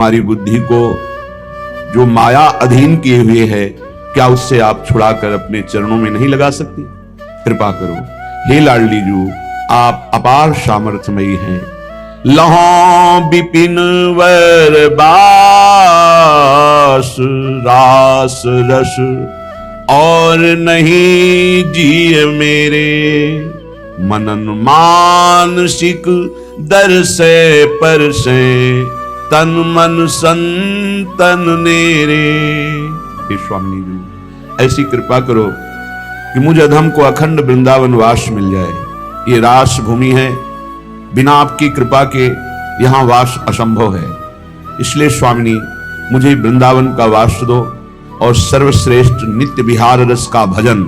हमारी बुद्धि को जो माया अधीन किए हुए है, क्या उससे आप छुड़ाकर अपने चरणों में नहीं लगा सकती? कृपा करो हे लाडली जू, आप अपार सामर्थ्यमयी हैं। लहों विपिन वर बास रास रस और नहीं जिय मेरे, मनन मानसिक दर से पर से तन मन संतन नेरे। हे स्वामी जी, ऐसी कृपा करो कि मुझ अधम को अखंड वृंदावन वास मिल जाए। ये रास भूमि है, बिना आपकी कृपा के यहां वास असंभव है। इसलिए स्वामिनी मुझे वृंदावन का वास दो और सर्वश्रेष्ठ नित्य विहार रस का भजन।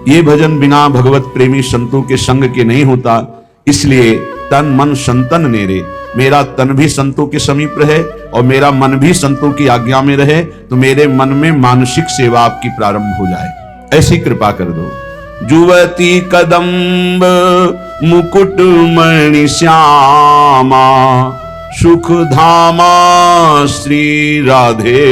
ये भजन बिना भगवत प्रेमी संतों के संग के नहीं होता, इसलिए तन मन संतन नेरे, मेरा तन भी संतों के समीप रहे और मेरा मन भी संतों की आज्ञा में रहे, तो मेरे मन में मानसिक सेवा आपकी प्रारंभ हो जाए। ऐसी कृपा कर दो। जुवती कदम्ब मुकुट मणि श्यामा, सुख धामा श्री राधे,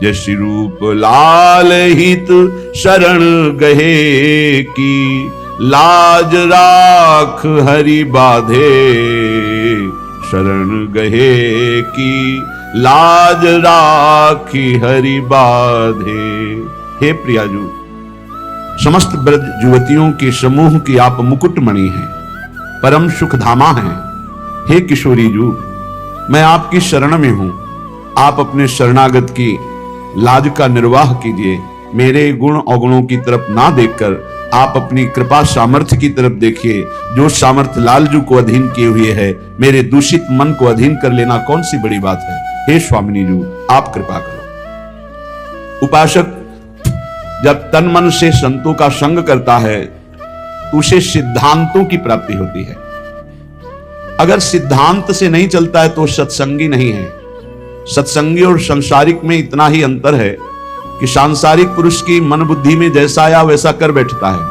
यश रूप लाल हित शरण गहे की, लाज राख हरि बाधे, शरण गहे की लाज राखी हरि बाधे। हे प्रियाजू, समस्त ब्रज युवतियों के समूह की आप मुकुटमणि हैं, परम सुख धामा हैं। हे किशोरी जू, मैं आपकी शरण में हूं, आप अपने शरणागत की लाज का निर्वाह कीजिए। मेरे गुण अवगुणों की तरफ ना देखकर आप अपनी कृपा सामर्थ्य की तरफ देखिए, जो सामर्थ्य लालजू को अधीन किए हुए है। मेरे दूषित मन को अधीन कर लेना कौन सी बड़ी बात है। हे स्वामिनी जू, आप कृपा करो। उपासक जब तन मन से संतों का संग करता है तो उसे सिद्धांतों की प्राप्ति होती है। अगर सिद्धांत से नहीं चलता है तो सत्संगी नहीं है। सत्संगी और संसारिक में इतना ही अंतर है कि सांसारिक पुरुष की मन बुद्धि में जैसा आया वैसा कर बैठता है,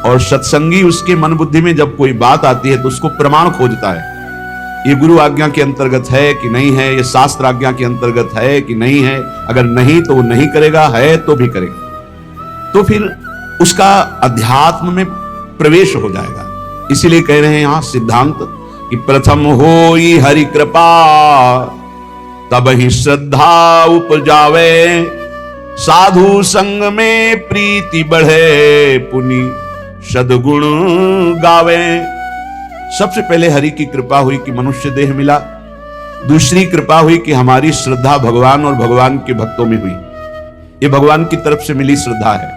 और सत्संगी उसके मन बुद्धि में जब कोई बात आती है तो उसको प्रमाण खोजता है। ये गुरु आज्ञा के अंतर्गत है कि नहीं है, ये शास्त्र आज्ञा के अंतर्गत है कि नहीं है। अगर नहीं तो वो नहीं करेगा, है तो भी करेगा, तो फिर उसका अध्यात्म में प्रवेश हो जाएगा। इसीलिए कह रहे हैं यहां सिद्धांत कि प्रथम होई हरि कृपा, तब ही श्रद्धा उपजावे, साधु संग में प्रीति बढ़े, पुनि सद्गुण गावे। सबसे पहले हरि की कृपा हुई कि मनुष्य देह मिला। दूसरी कृपा हुई कि हमारी श्रद्धा भगवान और भगवान के भक्तों में हुई। ये भगवान की तरफ से मिली श्रद्धा है।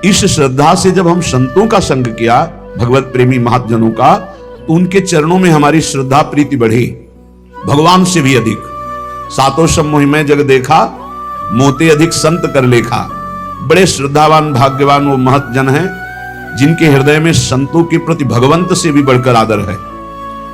इस श्रद्धा से जब हम संतों का संग किया, भगवत प्रेमी महाजनों का, तो उनके चरणों में हमारी श्रद्धा प्रीति बढ़ी, भगवान से भी अधिक। सातों सब मोहिमय जग देखा, मोते अधिक संत कर लेखा। बड़े श्रद्धावान भाग्यवान वो महत जन हैं जिनके हृदय में संतों के प्रति भगवंत से भी बढ़कर आदर है।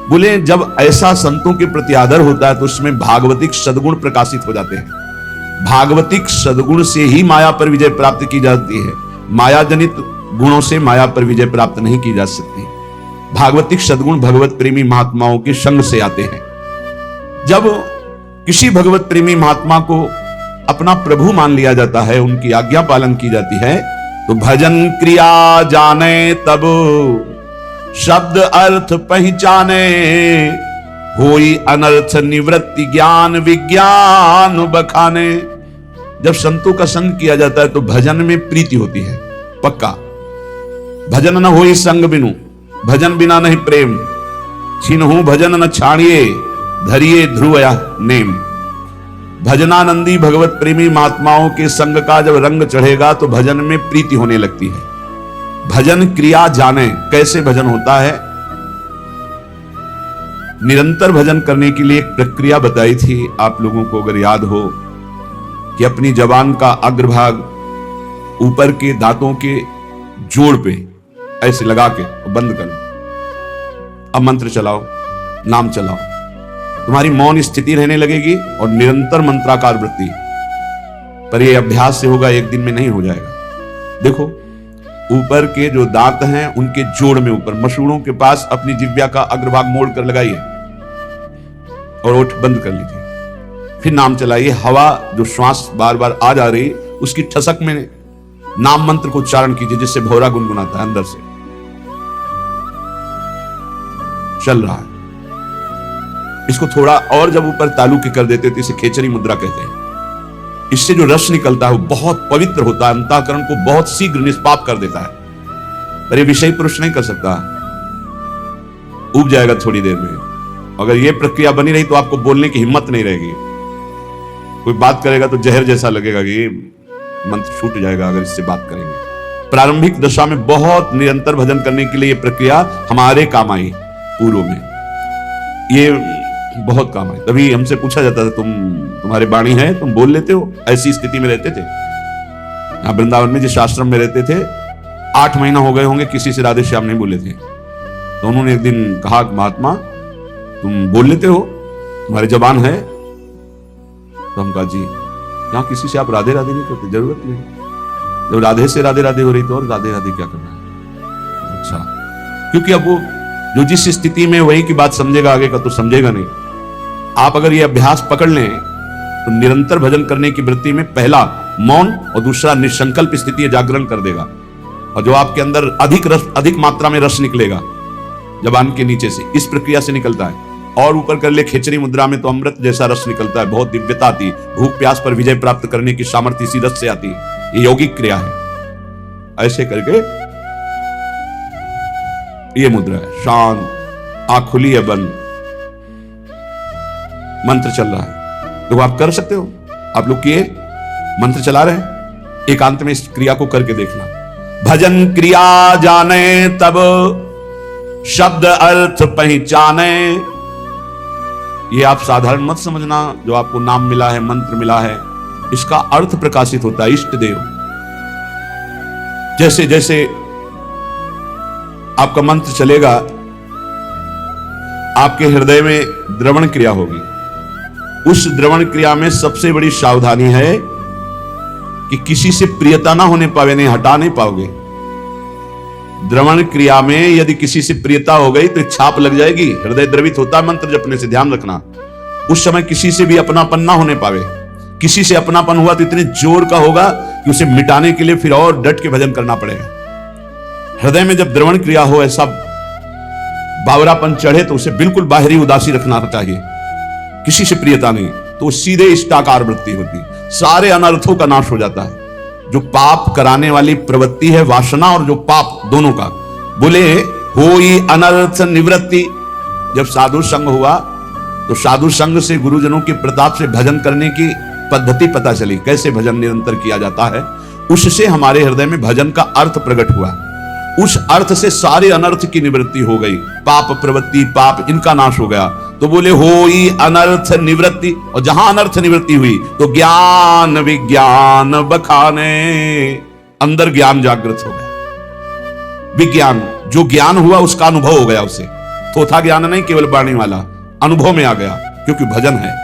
बोले जब ऐसा संतों के प्रति आदर होता है तो उसमें भागवतिक सद्गुण प्रकाशित हो जाते हैं। भागवतिक सद्गुण से ही माया पर विजय प्राप्त की जाती है। माया जनित गुणों से माया पर विजय प्राप्त नहीं की जा सकती। भागवतिक सद्गुण भगवत प्रेमी महात्माओं के संग से आते हैं। जब किसी भगवत प्रेमी महात्मा को अपना प्रभु मान लिया जाता है, उनकी आज्ञा पालन की जाती है, तो भजन क्रिया जाने तब शब्द अर्थ पहचाने, होई अनर्थ निवृत्ति ज्ञान विज्ञान बखाने। जब संतों का संग किया जाता है तो भजन में प्रीति होती है पक्का। भजन न होई संग बिनु, भजन बिना नहीं प्रेम, छिनहु भजन न छाड़िए, धरिए ध्रुवया नेम। भजनानंदी भगवत प्रेमी महात्माओं के संग का जब रंग चढ़ेगा तो भजन में प्रीति होने लगती है। भजन क्रिया जाने, कैसे भजन होता है। निरंतर भजन करने के लिए एक प्रक्रिया बताई थी आप लोगों को, अगर याद हो, कि अपनी जबान का अग्रभाग ऊपर के दांतों के जोड़ पे ऐसे लगा के बंद कर लो। अब मंत्र चलाओ, नाम चलाओ, तुम्हारी मौन स्थिति रहने लगेगी और निरंतर मंत्राकार वृत्ति। पर यह अभ्यास से होगा, एक दिन में नहीं हो जाएगा। देखो ऊपर के जो दांत हैं उनके जोड़ में ऊपर मसूड़ों के पास अपनी जिह्वा का अग्रभाग मोड़ कर लगाइए। और ओठ बंद कर लीजिए। फिर नाम चलाइए। हवा जो श्वास बार बार आ जा रही उसकी ठसक में नाम मंत्र को उच्चारण कीजिए, जिससे भौरा गुनगुनाता है अंदर से। चल रहा है। इसको थोड़ा और जब ऊपर तालु के कर देते तो इसे खेचरी मुद्रा कहते हैं। इससे जो रस निकलता है वो बहुत पवित्र होता है, अंतःकरण को बहुत शीघ्र निष्पाप कर देता है। पर ये विषय पुरुष नहीं कर सकता, उब जाएगा थोड़ी देर में। अगर ये प्रक्रिया बनी रही तो आपको बोलने की हिम्मत नहीं रहेगी। कोई बात करेगा तो जहर जैसा लगेगा कि मंत्र छूट जाएगा अगर इससे बात करेंगे। प्रारंभिक दशा में बहुत निरंतर भजन करने के लिए ये प्रक्रिया हमारे काम आई। पूर्व में ये बहुत काम आई। तभी हमसे पूछा जाता था, तुम्हारे वाणी है, तुम बोल लेते हो? ऐसी स्थिति में रहते थे। यहाँ वृंदावन में जिस आश्रम में रहते थे 8 महीना हो गए होंगे किसी से राधे श्याम नहीं बोले थे। तो उन्होंने एक दिन कहा, महात्मा तुम बोल लेते हो, तुम्हारी जबान है? तो हम कहा जी। यहाँ किसी से आप राधे राधे नहीं करते, जरूरत नहीं। जब राधे से राधे राधे हो रही तो और राधे राधे क्या करना है? अच्छा, क्योंकि अब वो जो जिस स्थिति में वही की बात समझेगा, आगे का तो समझेगा नहीं। आप अगर ये अभ्यास पकड़ लें तो निरंतर भजन करने की वृत्ति में पहला मौन और दूसरा निसंकल्प स्थिति जागरण कर देगा। और जो आपके अंदर अधिक मात्रा में रस निकलेगा जबान के नीचे से, इस प्रक्रिया से निकलता है। और ऊपर कर ले खेचरी मुद्रा में तो अमृत जैसा रस निकलता है, बहुत दिव्यता आती है। भूख प्यास पर विजय प्राप्त करने की सामर्थ्य इसी रस से आती है। ये यौगिक क्रिया है। ऐसे करके ये मुद्रा है। शांत, आंख खुली है, बंद, मंत्र चल रहा है। तो आप कर सकते हो। आप लोग किए, मंत्र चला रहे हैं, एकांत में इस क्रिया को करके देखना। भजन क्रिया जाने तब शब्द अर्थ पहचाने। ये आप साधारण मत समझना, जो आपको नाम मिला है, मंत्र मिला है, इसका अर्थ प्रकाशित होता है। इष्ट देव, जैसे जैसे आपका मंत्र चलेगा आपके हृदय में द्रवण क्रिया होगी। उस द्रवण क्रिया में सबसे बड़ी सावधानी है कि किसी से प्रियता ना होने पावे, नहीं हटा नहीं पाओगे। द्रवण क्रिया में यदि किसी से प्रियता हो गई तो छाप लग जाएगी। हृदय द्रवित होता है मंत्र जपने से, ध्यान रखना। उस समय किसी से भी अपनापन ना होने पावे। किसी से अपनापन हुआ तो इतने जोर का होगा कि उसे मिटाने के लिए फिर और डट के भजन करना पड़ेगा। हृदय में जब द्रवण क्रिया हो, ऐसा बावरापन चढ़े, तो उसे बिल्कुल बाहरी उदासी रखना चाहिए। किसी से प्रियता नहीं, तो सीधे इष्टाकार वृत्ति होती, सारे अनर्थों का नाश हो जाता है। जो पाप कराने वाली प्रवृत्ति है, वासना और जो पाप, दोनों का बोले होई अनर्थ निवृत्ति। जब साधु संग हुआ तो साधु संग से, गुरुजनों के प्रताप से भजन करने की पद्धति पता चली, कैसे भजन निरंतर किया जाता है। उससे हमारे हृदय में भजन का अर्थ प्रकट हुआ। उस अर्थ से सारे अनर्थ की निवृत्ति हो गई। पाप प्रवृत्ति, पाप, इनका नाश हो गया। तो बोले होई अनर्थ निवृत्ति। और जहां अनर्थ निवृत्ति हुई तो ज्ञान विज्ञान बखाने, अंदर ज्ञान जागृत हो गया। विज्ञान, जो ज्ञान हुआ उसका अनुभव हो गया। उसे थोथा ज्ञान नहीं, केवल वाणी वाला, अनुभव में आ गया, क्योंकि भजन है।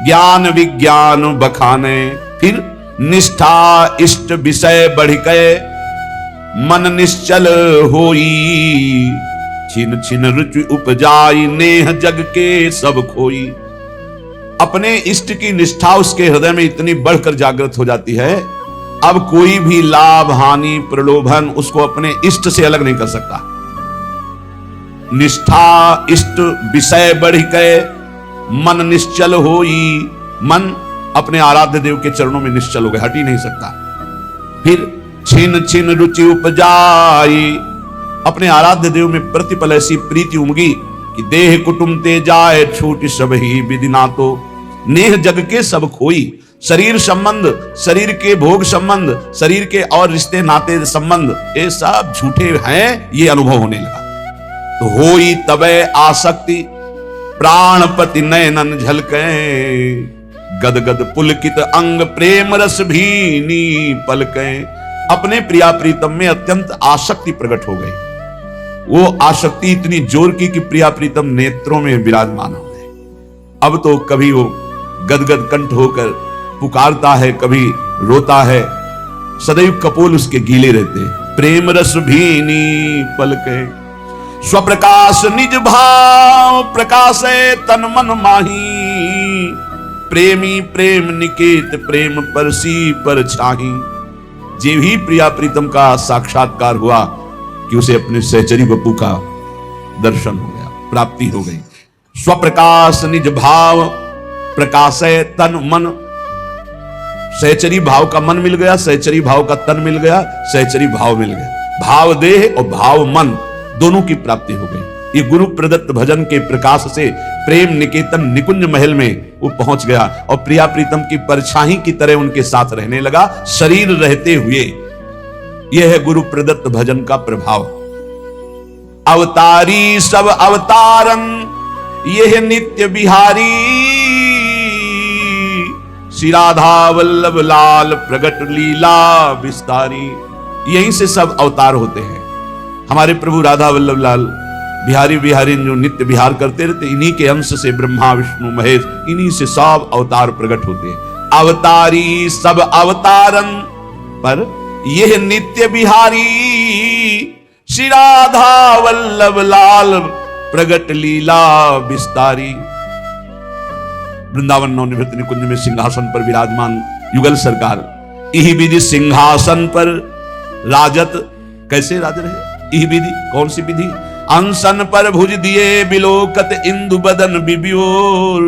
ज्ञान विज्ञान बखाने। फिर निष्ठा इष्ट विषय बढ़ गए, मन निश्चल होई। छिन छिन रुचि उपजाई, नेह जग के सब खोई। अपने इष्ट की निष्ठा उसके हृदय में इतनी बढ़कर जागृत हो जाती है, अब कोई भी लाभ हानि प्रलोभन उसको अपने इष्ट से अलग नहीं कर सकता। निष्ठा इष्ट विषय बढ़ गए, मन निश्चल होई। मन अपने आराध्य देव के चरणों में निश्चल हो गए, हट ही नहीं सकता। फिर छिन छिन रुचि उपजाई, अपने आराध्य देव में प्रतिपल ऐसी प्रीति उमगी कि देह कुटुंब ते जाए छूट सब ही विदिना। तो नेह जग के सब खोई। शरीर संबंध, शरीर के भोग संबंध, शरीर के और रिश्ते नाते संबंध, ये सब झूठे हैं, ये अनुभव होने लगा। तो होई तबे आसक्ति, प्राणपति नयनन झलके। गदगद पुलकित अंग प्रेम रस भीनी पलके। अपने प्रिया प्रीतम में अत्यंत आसक्ति प्रकट हो गई। वो आसक्ति इतनी जोर की कि प्रिया प्रीतम नेत्रों में विराजमान हो गए। अब तो कभी वो गदगद कंठ होकर पुकारता है, कभी रोता है, सदैव कपोल उसके गीले रहते। प्रेम रस भीनी पलके। स्वप्रकाश निज भाव प्रकाशे तन मन माही। प्रेमी प्रेम निकेत प्रेम परसी पर छाही। जे भी प्रिया प्रीतम का साक्षात्कार हुआ कि उसे अपने सहचरी बपू का दर्शन हो गया, प्राप्ति हो गई। स्वप्रकाश निज भाव प्रकाशय तन मन। सहचरी भाव का मन मिल गया, सहचरी भाव का तन मिल गया, सहचरी भाव मिल गया। भाव देह और भाव मन दोनों की प्राप्ति हो गई। ये गुरु प्रदत्त भजन के प्रकाश से प्रेम निकेतन निकुंज महल में वो पहुंच गया और प्रिया प्रीतम की परछाई की तरह उनके साथ रहने लगा, शरीर रहते हुए। यह है गुरु प्रदत्त भजन का प्रभाव। अवतारी सब अवतारन यह नित्य बिहारी, श्री राधा वल्लभ लाल प्रगट लीला विस्तारी। यहीं से सब अवतार होते हैं। हमारे प्रभु राधा वल्लभ लाल बिहारी बिहारी जो नित्य विहार करते रहते, इन्हीं के अंश से ब्रह्मा विष्णु महेश, इन्हीं से सब अवतार प्रकट होते हैं। अवतारी सब अवतारन पर यह नित्य बिहारी, श्री राधा वल्लभ लाल प्रगट लीला विस्तारी। वृंदावन नवनिवृत्त निकुंज में सिंहासन पर विराजमान युगल सरकार इही विधि सिंहासन पर राजत। कैसे राज रहे? इही विधि कौन सी विधि? अनशन पर भुज दिए बिलोकत इंदु बदन बिबियोर,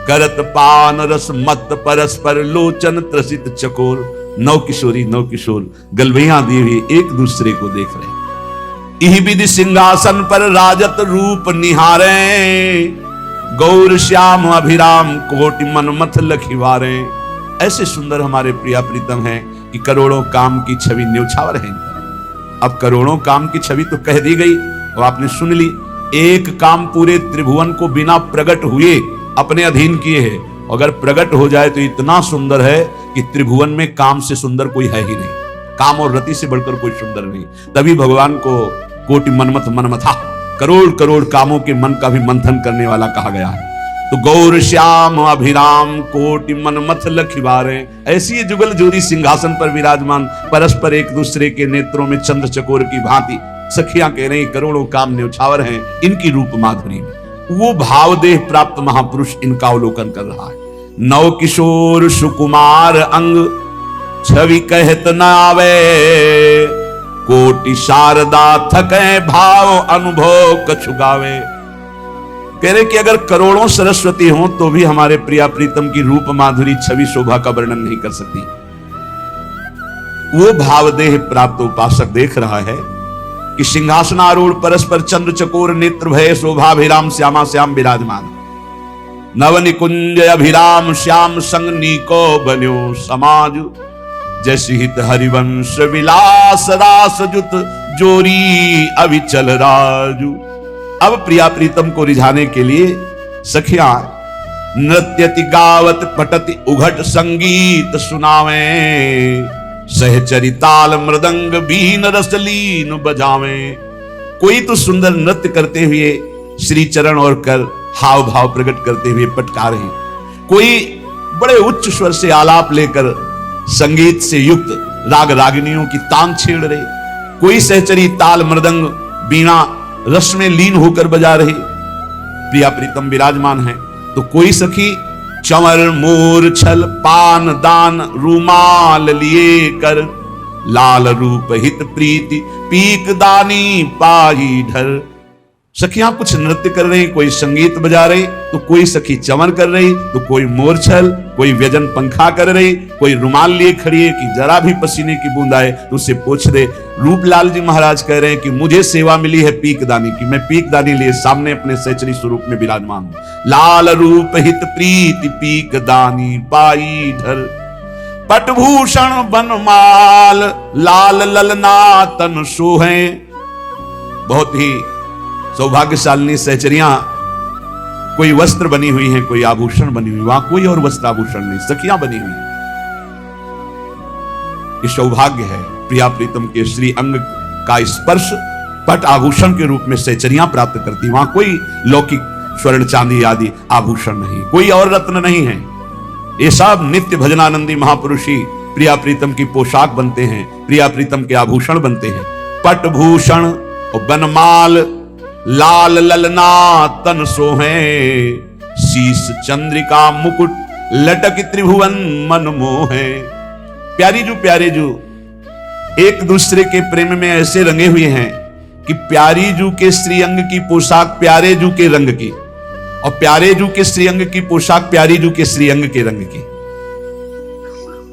करत पान रस मत परस्पर लोचन त्रसित चकोर। नौ किशोरी नौ किशोर गलबैयां दिए हुए एक दूसरे को देख रहे। इही विधि सिंहासन पर राजत रूप निहारे, गौर श्याम अभिराम कोटि मनमथ लखिवारे। ऐसे सुंदर हमारे प्रिया प्रीतम हैं कि करोड़ों काम की छवि न्योछावर है। अब करोड़ों काम की छवि तो कह दी गई और आपने सुन ली। एक काम पूरे त्रिभुवन को बिना प्रकट हुए अपने अधीन किए है। अगर प्रकट हो जाए तो इतना सुंदर है कि त्रिभुवन में काम से सुंदर कोई है ही नहीं। काम और रति से बढ़कर कोई सुंदर नहीं। तभी भगवान को कोटि मनमथ मनमथा, करोड़ करोड़ कामों के मन का भी मंथन करने वाला कहा गया है। तो गौर श्याम अभिराम कोटि मनमथ लखिवारे। ऐसी ये जुगल जोड़ी सिंहासन पर विराजमान, परस्पर एक दूसरे के नेत्रों में चंद्र चकोर की भांति सखियां कह रही करोड़ों काम न्योछावर हैं इनकी रूप माधुरी में। वो भाव देह प्राप्त महापुरुष इनका अवलोकन कर रहा है। नव किशोर सुकुमार अंग छवि कहत न आवे, कोटि शारदा थके भाव अनुभव कछु गावे। कह रहे कि अगर करोड़ों सरस्वती हो तो भी हमारे प्रिया प्रीतम की रूप माधुरी छवि शोभा का वर्णन नहीं कर सकती। वो भावदेह प्राप्त उपासक देख रहा है कि सिंहासनारूढ़ परस्पर चंद्र चकोर नेत्र भय शोभाभिराम श्यामा श्याम विराजमान। नव निकुंज अभिराम श्याम संग नीको बन्यो समाज, जैसी हित हरिवंश विलास रास जुत जोरी अविचल राजू। अब प्रिया प्रीतम को रिझाने के लिए सखियां नृत्यति गावत पटति उघट संगीत सुनावे, सहचरी ताल मृदंग बीन रसलीन बजावे। कोई तो सुंदर नृत्य करते हुए श्री चरण और कर हाव भाव प्रकट करते हुए पटका रहे, कोई बड़े उच्च स्वर से आलाप लेकर संगीत से युक्त राग रागिनियों की तान छेड़ रहे, कोई सहचरी ताल मृदंग बीना रस में लीन होकर बजा रही। प्रिया प्रीतम विराजमान है तो कोई सखी चंवर मोर छल पान दान रूमाल लिए कर, लाल रूप हित प्रीति पीक दानी पाई ढर। सखियां कुछ नृत्य कर रही, कोई संगीत बजा रही, तो कोई सखी चंवर कर रही, तो कोई मोरछल, कोई व्यजन पंखा कर रही, कोई रुमाल लिए खड़ी है कि जरा भी पसीने की बूंद आए तो उसे पोंछ दे। रूपलाल जी महाराज कह रहे हैं कि मुझे सेवा मिली है पीकदानी की, मैं पीकदानी लिए सामने अपने सहचरी स्वरूप में विराजमान हूं। लाल रूप हित प्रीति पीकदानी पाई ढर, पटभूषण बनमाल लाल ललना तन सोहे। बहुत ही सौभाग्यशालिनी सहचरियां कोई वस्त्र बनी हुई हैं, कोई आभूषण बनी हुई, वहां कोई और वस्त्र आभूषण नहीं, सखियां बनी हुई। ये सौभाग्य है प्रिया प्रीतम के श्री अंग का स्पर्श पट आभूषण के रूप में सहचरियां प्राप्त करती। वहां कोई लौकिक स्वर्ण चांदी आदि आभूषण नहीं, कोई और रत्न नहीं है। ये सब नित्य भजनानंदी महापुरुष ही प्रिया प्रीतम की पोशाक बनते हैं, प्रिया प्रीतम के आभूषण बनते हैं। पट भूषण और बनमाल लाल ललना तन सोहे, शीश चंद्रिका मुकुट लटक त्रिभुवन मन मोहे। प्यारे जू एक दूसरे के प्रेम में ऐसे रंगे हुए हैं कि प्यारी जू के श्रीअंग की पोशाक प्यारे जू के रंग की, और प्यारे जू के श्रीअंग की पोशाक प्यारी जू के श्रीअंग के रंग की।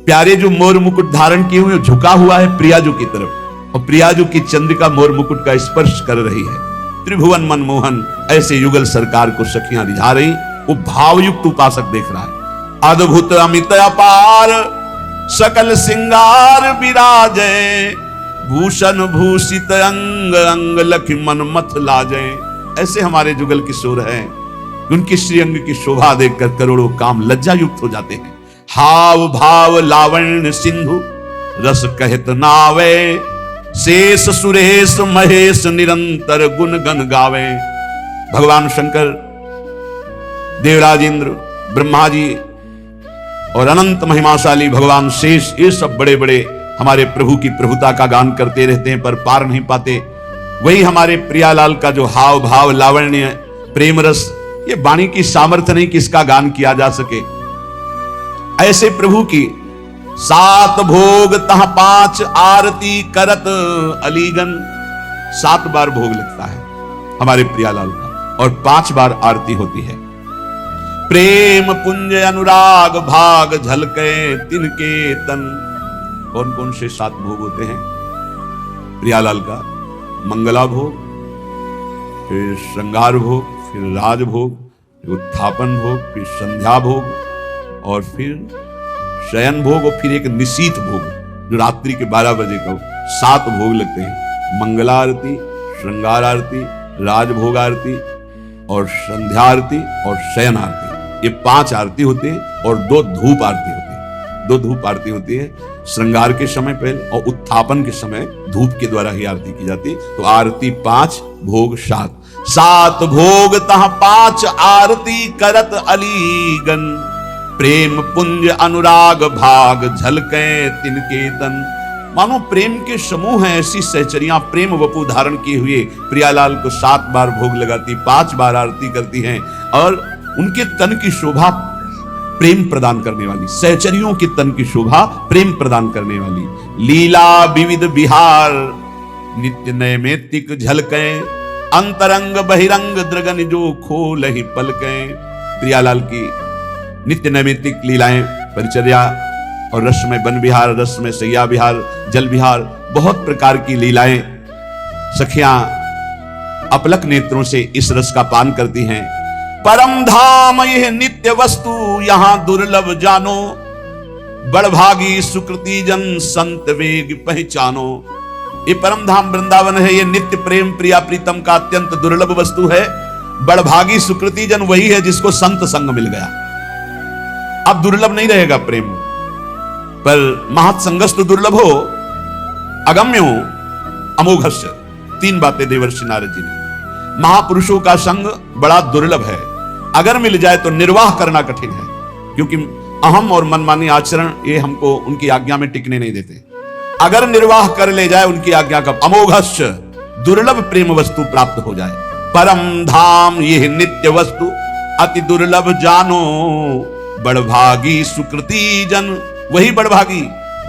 प्यारे जू मोर मुकुट धारण किए हुए झुका हुआ है प्रियाजू की तरफ, और प्रियाजू की चंद्रिका मोर मुकुट का स्पर्श कर रही है। त्रिभुवन मनमोहन ऐसे युगल सरकार को सखियां रिझा रही। वो भावयुक्त उपासक देख रहा है। अद्भुत अमित अपार सकल सिंगार विराजे, भूषण भूषित अंग अंग लखि मन मथ लाजे। ऐसे हमारे जुगल किशोर हैं, उनकी श्रीअंग की शोभा देखकर करोड़ों काम लज्जा युक्त हो जाते हैं। हाव भाव लावण्य सिंधु रस कहत नावे, शेष सुरेश महेश निरंतर गुण गण गावे। भगवान शंकर, देवराज इंद्र, ब्रह्मा जी और अनंत महिमाशाली भगवान शेष, ये सब बड़े बड़े हमारे प्रभु की प्रभुता का गान करते रहते हैं पर पार नहीं पाते। वही हमारे प्रियालाल का जो हाव भाव लावण्य प्रेम रस, ये वाणी की सामर्थ्य नहीं कि इसका गान किया जा सके। ऐसे प्रभु की 7 भोग तह 5 आरती करत अलीगन। 7 बार भोग लगता है हमारे प्रियालाल का और 5 बार आरती होती है। प्रेम पुंज अनुराग भाग झलके तिनके तन। कौन कौन से 7 भोग होते हैं प्रियालाल का? मंगला भोग, फिर श्रृंगार भोग, फिर राज भोग, फिर उत्थापन भोग, फिर संध्या भोग, और फिर शयन भोग, और फिर एक निशीथ भोग जो रात्रि के 12 बजे का। 7 भोग लगते हैं। मंगला आरती, श्रृंगार आरती, राजभोग आरती और संध्या आरती और शयन आरती, ये 5 आरती होती है। और 2 धूप आरती होती है। 2 धूप आरती होती है श्रृंगार के समय पहले, और उत्थापन के समय धूप के द्वारा ही आरती की जाती। तो आरती 5, भोग 7। 7 भोग तह 5 आरती करत अलीगन, प्रेम पुंज अनुराग भाग झलके तिनके तन। मानो प्रेम के समूह हैं ऐसी सहचरियां प्रेम वपु धारण किए हुए प्रियालाल को 7 बार भोग लगाती, 5 बार आरती करती हैं। और उनके तन की शोभा प्रेम प्रदान करने वाली, सहचरियों के तन की शोभा प्रेम प्रदान करने वाली। लीला विविध विहार नित्य नैमित्तिक झलके, अंतरंग बहिरंग द्रगन जो खोल ही पलके। प्रियालाल की नित्य नैमित्तिक लीलाएं, परिचर्या और रस में वन विहार, रस में सैया विहार, जल विहार, बहुत प्रकार की लीलाएं सखियां अपलक नेत्रों से इस रस का पान करती हैं। परम धाम यह नित्य वस्तु यहां दुर्लभ जानो, बड़भागी सुकृति जन संत वेग पहचानो। ये परम धाम वृंदावन है, ये नित्य प्रेम प्रिया प्रीतम का अत्यंत दुर्लभ वस्तु है। बड़भागी सुकृति जन वही है जिसको संत संग मिल गया। अब दुर्लभ नहीं रहेगा प्रेम, पर महत्संगस्तु दुर्लभो अगम्यो अमोघस्य। 3 बातें देवर्षि नारद जी ने। महापुरुषों का संग बड़ा दुर्लभ है, अगर मिल जाए तो निर्वाह करना कठिन है, क्योंकि अहम और मनमानी आचरण ये हमको उनकी आज्ञा में टिकने नहीं देते। अगर निर्वाह कर ले जाए उनकी आज्ञा का, अमोघस्य दुर्लभ प्रेम वस्तु प्राप्त हो जाए। परम धाम यह नित्य वस्तु अति दुर्लभ जानो, बड़भागी सुकृति जन। वही बड़भागी,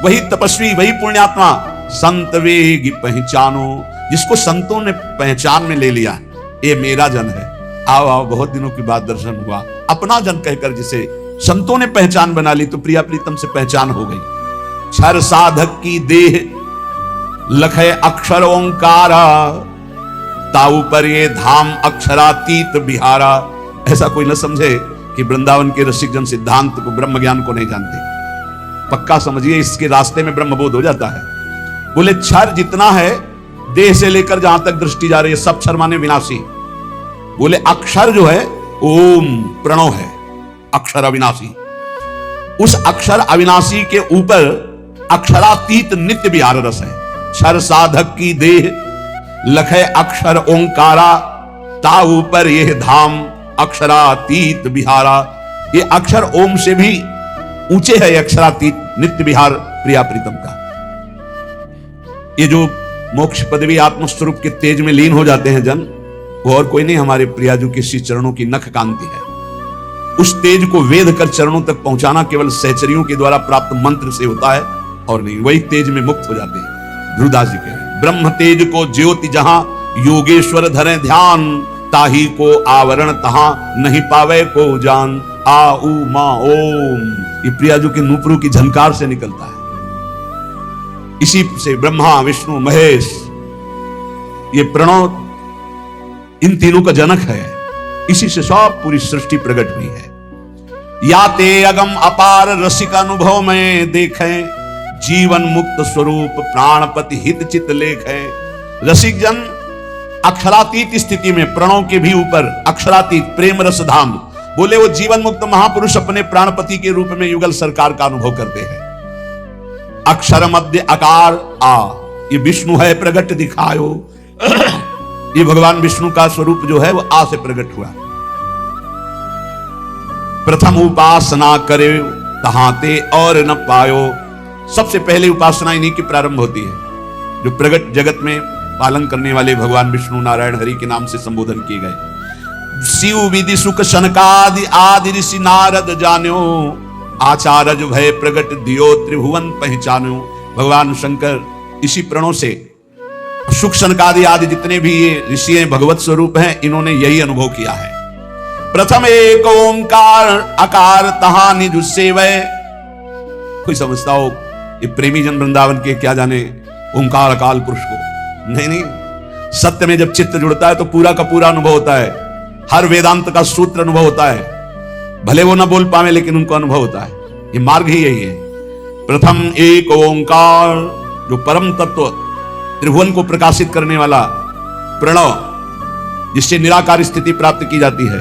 वही तपस्वी, वही पुण्यात्मा संत वेग पहचानो, जिसको संतों ने पहचान में ले लिया, ये मेरा जन है। आओ आओ, बहुत दिनों के बाद दर्शन हुआ। अपना जन कहकर जिसे संतों ने पहचान बना ली, तो प्रिया प्रीतम से पहचान हो गई। क्षर साधक की देह लखे अक्षर ओंकारा, ताऊ पर ये धाम अक्षरातीत बिहारा। ऐसा कोई न समझे कि वृंदावन के रसिक जन सिद्धांत को, ब्रह्म ज्ञान को नहीं जानते। पक्का समझिए, इसके रास्ते में ब्रह्मबोध हो जाता है। बोले क्षर जितना है, देह से लेकर जहां तक दृष्टि जा रही है, सब क्षर माने विनाशी। बोले अक्षर जो है ओम प्रणव है, अक्षर अविनाशी। उस अक्षर अविनाशी के ऊपर अक्षरातीत नित्य विहार रस है। क्षर साधक की देह लखे अक्षर ओंकारा, ता ऊपर यह धाम अक्षरातीत विहारा। ये अक्षर ओम से भी ऊंचे है, अक्षरातीत नित्य विहार प्रिया प्रीतम का। ये जो मोक्ष पदवी आत्मस्वरूप के तेज में लीन हो जाते हैं जन, वो और कोई नहीं, हमारे प्रियाजू के श्री चरणों की नख कांति है। उस तेज को वेद कर चरणों तक पहुंचाना केवल सहचरियों के द्वारा प्राप्त मंत्र से होता है और नहीं, वही तेज में मुक्त हो जाते हैं। ध्रुवदास जी कह रहे हैं, ब्रह्म तेज को ज्योति जहां योगेश्वर धरे ध्यान, ताही को आवरण तहां नहीं पावे को जान। आ उ मा ओम, ये प्रियाजू के नुपुरों की झनकार से निकलता है। इसी से ब्रह्मा विष्णु महेश, ये प्रणव इन तीनों का जनक है। इसी से सब पूरी सृष्टि प्रकट हुई है। या ते अगम अपार रसिक अनुभव में देखें, जीवन मुक्त स्वरूप प्राणपति हित चित लेखें। रसिक जन अक्षरातीत स्थिति में, प्रणव के भी ऊपर अक्षरातीत प्रेम रस धाम, बोले वो जीवन मुक्त महापुरुष अपने प्राणपति के रूप में युगल सरकार का अनुभव करते हैं। अक्षर मध्य अकार आ, ये विष्णु है प्रगट दिखायो। ये भगवान विष्णु का स्वरूप जो है वो आ से प्रकट हुआ। प्रथम उपासना करे तहाते और न पायो, सबसे पहले उपासना इन्हीं की प्रारंभ होती है, जो प्रगट जगत में पालन करने वाले भगवान विष्णु नारायण हरि के नाम से संबोधन किए गए। शिव विधि सुख शनकादि आदि ऋषि नारद जान्यो, आचार्य भय प्रगट दियो त्रिभुवन पहचान्यो। भगवान शंकर इसी प्रणों से सुख शनकादि आदि जितने भी ये ऋषि भगवत स्वरूप हैं, इन्होंने यही अनुभव किया है। प्रथम एक ओंकार अकार तहा निज सेवय। कोई समझता हो ये प्रेमी जन वृंदावन के क्या जाने ओंकार अकाल पुरुष को, नहीं नहीं, सत्य में जब चित्त जुड़ता है तो पूरा का पूरा अनुभव होता है। हर वेदांत का सूत्र अनुभव होता है, भले वो ना बोल पावे लेकिन उनको अनुभव होता है। ये मार्ग ही यही है। प्रथम एक ओंकार, जो परम तत्व त्रिभुवन को प्रकाशित करने वाला प्रणव, जिससे निराकार स्थिति प्राप्त की जाती है,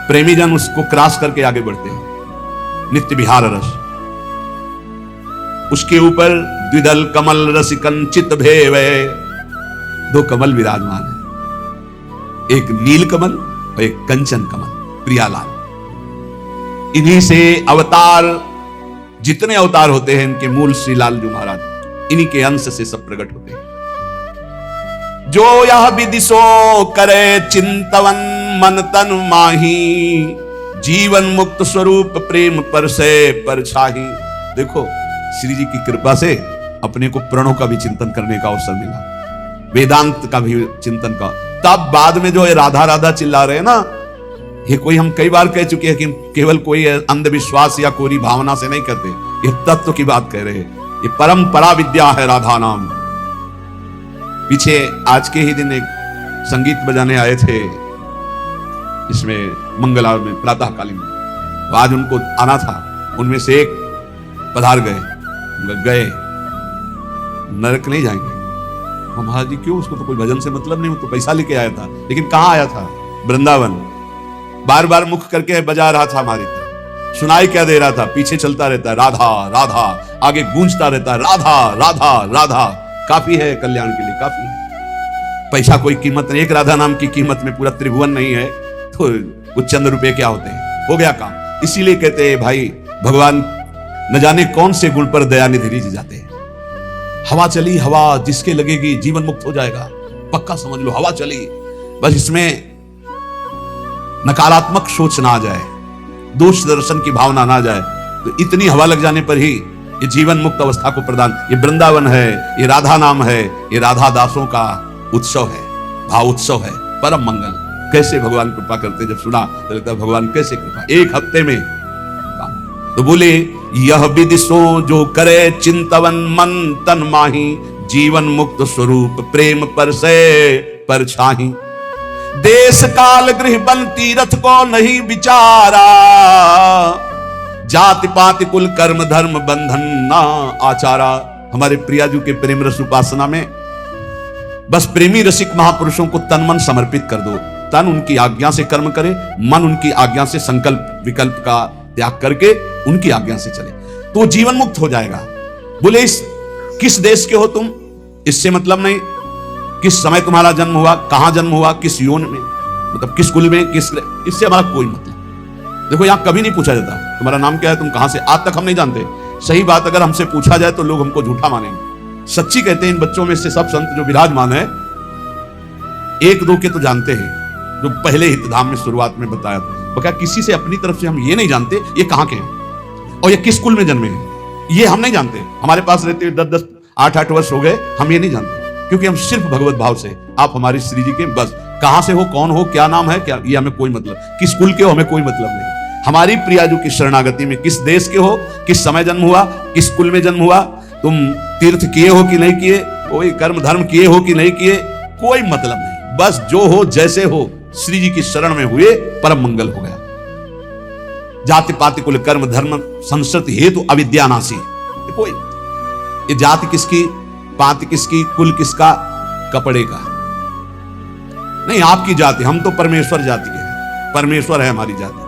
प्रेमी जन उसको क्रॉस करके आगे बढ़ते हैं। नित्य विहार रस, उसके ऊपर द्विदल कमल रसिकन चित भेवे, दो कमल विराजमान है, एक नील कमल और एक कंचन कमल, प्रियालाल। इन्हीं से अवतार, जितने अवतार होते हैं इनके मूल श्री लालजू महाराज, इन्हीं के अंश से सब प्रकट होते हैं। जो यह विदिशो करे चिंतवन मन तन माही, जीवन मुक्त स्वरूप प्रेम पर से पर छाही। देखो श्री जी की कृपा से अपने को प्रणों का भी चिंतन करने का अवसर मिला, वेदांत का भी चिंतन का। तब बाद में जो है राधा राधा चिल्ला रहे हैं ना, ये कोई हम कई बार कह चुके हैं कि केवल कोई अंधविश्वास या कोरी भावना से नहीं करते, ये तत्व की बात कह रहे हैं। ये परंपरा विद्या है राधा नाम। पीछे आज के ही दिन एक संगीत बजाने आए थे इसमें मंगला में प्रातःकालीन, आज उनको आना था, उनमें से एक पधार गए, नरक नहीं जाएंगे। महाराज जी क्यों, उसको तो कोई भजन से मतलब नहीं, वो तो पैसा लेके आया था। लेकिन कहां आया था? वृंदावन। बार बार मुख करके बजा रहा था, हमारी तरफ सुनाई क्या दे रहा था, पीछे चलता रहता है राधा राधा, आगे गूंजता रहता है राधा राधा राधा। काफी है कल्याण के लिए, काफी है। पैसा कोई कीमत नहीं, एक राधा नाम की कीमत में पूरा त्रिभुवन नहीं है तो कुछ चंद रुपए क्या होते हैं, हो गया काम। इसीलिए कहते हैं भाई, भगवान न जाने कौन से गुण पर दयानिधि रिझ जाते हैं। हवा चली, हवा जिसके लगेगी जीवन मुक्त हो जाएगा, पक्का समझ लो। हवा चली, बस इसमें नकारात्मक सोच ना आ जाए, दोष दर्शन की भावना ना जाए, तो इतनी हवा लग जाने पर ही ये जीवन मुक्त अवस्था को प्रदान। ये वृंदावन है, ये राधा नाम है, ये राधा दासों का उत्सव है, भाव उत्सव है, परम मंगल। कैसे भगवान कृपा करते, जब सुना तो लगता है भगवान कैसे कृपा, एक हफ्ते में काम। तो बोले यह विदिशो जो करे चिंतवन मन तन माही, जीवन मुक्त स्वरूप प्रेम पर से पर छाही। देश काल गृह बन तीर्थ को नहीं विचारा, जाति पाति कुल कर्म धर्म बंधन ना आचारा। हमारे प्रियाजू के प्रेम रस उपासना में बस प्रेमी रसिक महापुरुषों को तन मन समर्पित कर दो। तन उनकी आज्ञा से कर्म करे, मन उनकी आज्ञा से संकल्प विकल्प का त्याग करके उनकी आज्ञा से चले, तो जीवन मुक्त हो जाएगा। बोले किस देश के हो तुम, इससे मतलब नहीं, किस समय तुम्हारा जन्म हुआ, कहां जन्म हुआ, किस योन में, मतलब किस कुल में, किस, इससे हमारा कोई मतलब। देखो यहां कभी नहीं पूछा जाता तुम्हारा नाम क्या है, तुम कहां से, आज तक हम नहीं जानते। सही बात अगर हमसे पूछा जाए तो लोग हमको झूठा मानेंगे। सच्ची कहते हैं इन बच्चों में से सब संत जो विराजमान है, एक दो के तो जानते हैं, जो पहले हित धाम में शुरुआत में बताया था। बका किसी से अपनी तरफ से हम ये नहीं जानते ये कहाँ के हैं और ये किस कुल में जन्मे हैं, ये हम नहीं जानते। हमारे पास रहते हुए 10-10 8-8 वर्ष हो गए, हम ये नहीं जानते, क्योंकि हम सिर्फ भगवत भाव से आप हमारी श्री जी के, बस कहां से हो, कौन हो, क्या नाम है, क्या, ये हमें कोई मतलब, किस कुल के हो हमें कोई मतलब नहीं। हमारी प्रियाजू की शरणागति में किस देश के हो, किस समय जन्म हुआ, किस कुल में जन्म हुआ, तुम तीर्थ किए हो कि नहीं किए, कोई कर्म धर्म किए हो कि नहीं किए, कोई मतलब नहीं। बस जो हो जैसे हो श्री जी की शरण में हुए परम मंगल हो गया। जाति पाति कुल कर्म धर्म संस्कृति हेतु अविद्यानासी, कोई ये जाति किसकी, पाति किसकी, कुल किसका, कपड़े का नहीं। आपकी जाति, हम तो परमेश्वर जाति के हैं, परमेश्वर है हमारी जाति,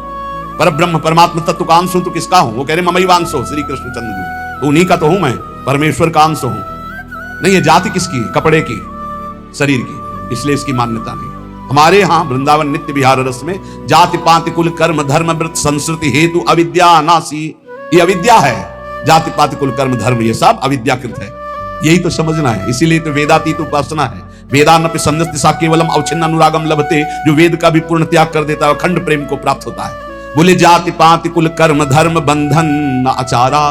पर ब्रह्म परमात्मा तत्व का अंश हूं तो किसका हूं, वो कह रहे ममई वांशो श्री कृष्ण चंद्र जी, तो उन्हीं का तो हूं मैं, परमेश्वर का अंश हूं। नहीं, ये जाति किसकी, कपड़े की, शरीर की, इसलिए इसकी मान्यता नहीं। हमारे यहां वृंदावन नित्य विहार रस में जाति पाति कुल कर्म धर्म व्रत संस्कृति हेतु अविद्या नासी, ये अविद्या है। जाति पाति कुल कर्म धर्म ये सब अविद्याकृत है, यही तो समझना है। इसीलिए तो वेदातीत उपासना है। वेदानपि संन्यस्त सा केवलम अवच्छिन्न अनुरागम लभते, जो वेद का भी पूर्ण त्याग कर देता है अखंड प्रेम को प्राप्त होता है। बोले जाति पाति कुल कर्म धर्म बंधन न आचारा,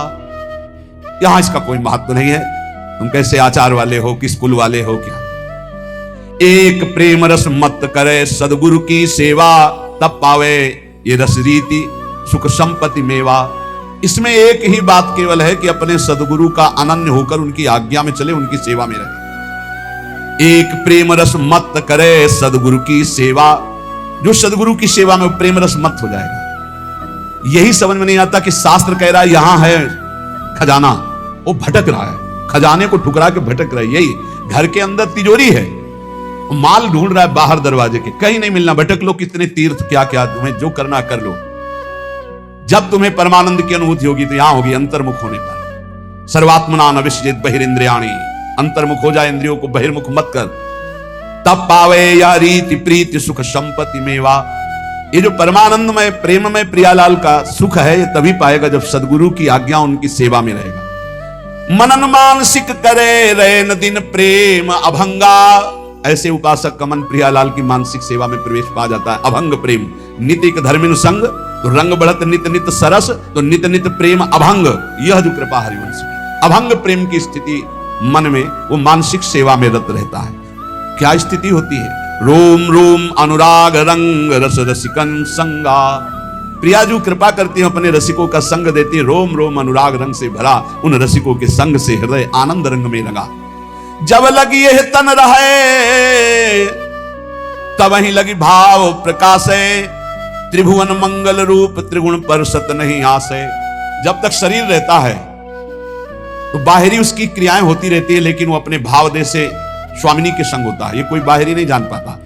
यहां इसका कोई महत्व नहीं है, तुम कैसे आचार वाले हो, किस कुल वाले हो, क्या। एक प्रेम रस मत करे सदगुरु की सेवा, तब पावे ये रस रीति सुख संपत्ति मेवा। इसमें एक ही बात केवल है कि अपने सदगुरु का अनन्य होकर उनकी आज्ञा में चले, उनकी सेवा में रहे। एक प्रेम रस मत करे सदगुरु की सेवा, जो सदगुरु की सेवा में प्रेम रस मत हो जाएगा। यही समझ में नहीं आता कि शास्त्र कह रहा है यहां है खजाना, वो भटक रहा है, खजाने को ठुकरा के भटक रहा है। यही घर के अंदर तिजोरी है, माल ढूंढ रहा है बाहर दरवाजे के, कहीं नहीं मिलना, भटक लो, कितने तीर्थ क्या क्या, तुम्हें जो करना कर लो। जब तुम्हें परमानंद की अनुभूति होगी तो यहां होगी अंतर्मुख होने पर। सर्वात्मना न विश्जित बहिरिंद्रियाणि, अंतर्मुख हो जाए, इंद्रियों को बहिर्मुख मत कर, तब पावे या रीति प्रीति सुख संपत्ति मेवा। ये जो परमानंद में प्रेम में प्रियालाल का सुख है, ये तभी पाएगा जब सदगुरु की आज्ञा उनकी सेवा में रहेगा। मनन मानसिक करे रैन दिन प्रेम अभंगा, ऐसे उपासक का मन प्रियालाल की मानसिक सेवा में प्रवेश पा जाता है। अभंग प्रेम नितिक धर्मिन संग, तो रंग बढ़त नित नित सरस, तो नित नित प्रेम अभंग, यह जो कृपा हरिवंश की अभंग प्रेम की स्थिति मन में, वो मानसिक सेवा में रत रहता है। क्या स्थिति होती है, रोम रोम अनुराग रंग रस रसिकन संगा। प्रियाजू कृपा करती है, अपने रसिकों का संग देती है, रोम रोम अनुराग रंग से भरा उन रसिकों के संग से हृदय आनंद रंग में लगा। जब लगी यह तन रहे तब ही लगी भाव प्रकाशे, त्रिभुवन मंगल रूप त्रिगुण पर सत नहीं आसे। जब तक शरीर रहता है तो बाहरी उसकी क्रियाएं होती रहती है, लेकिन वो अपने भाव दे से स्वामिनी के संग होता है, ये कोई बाहरी नहीं जान पाता।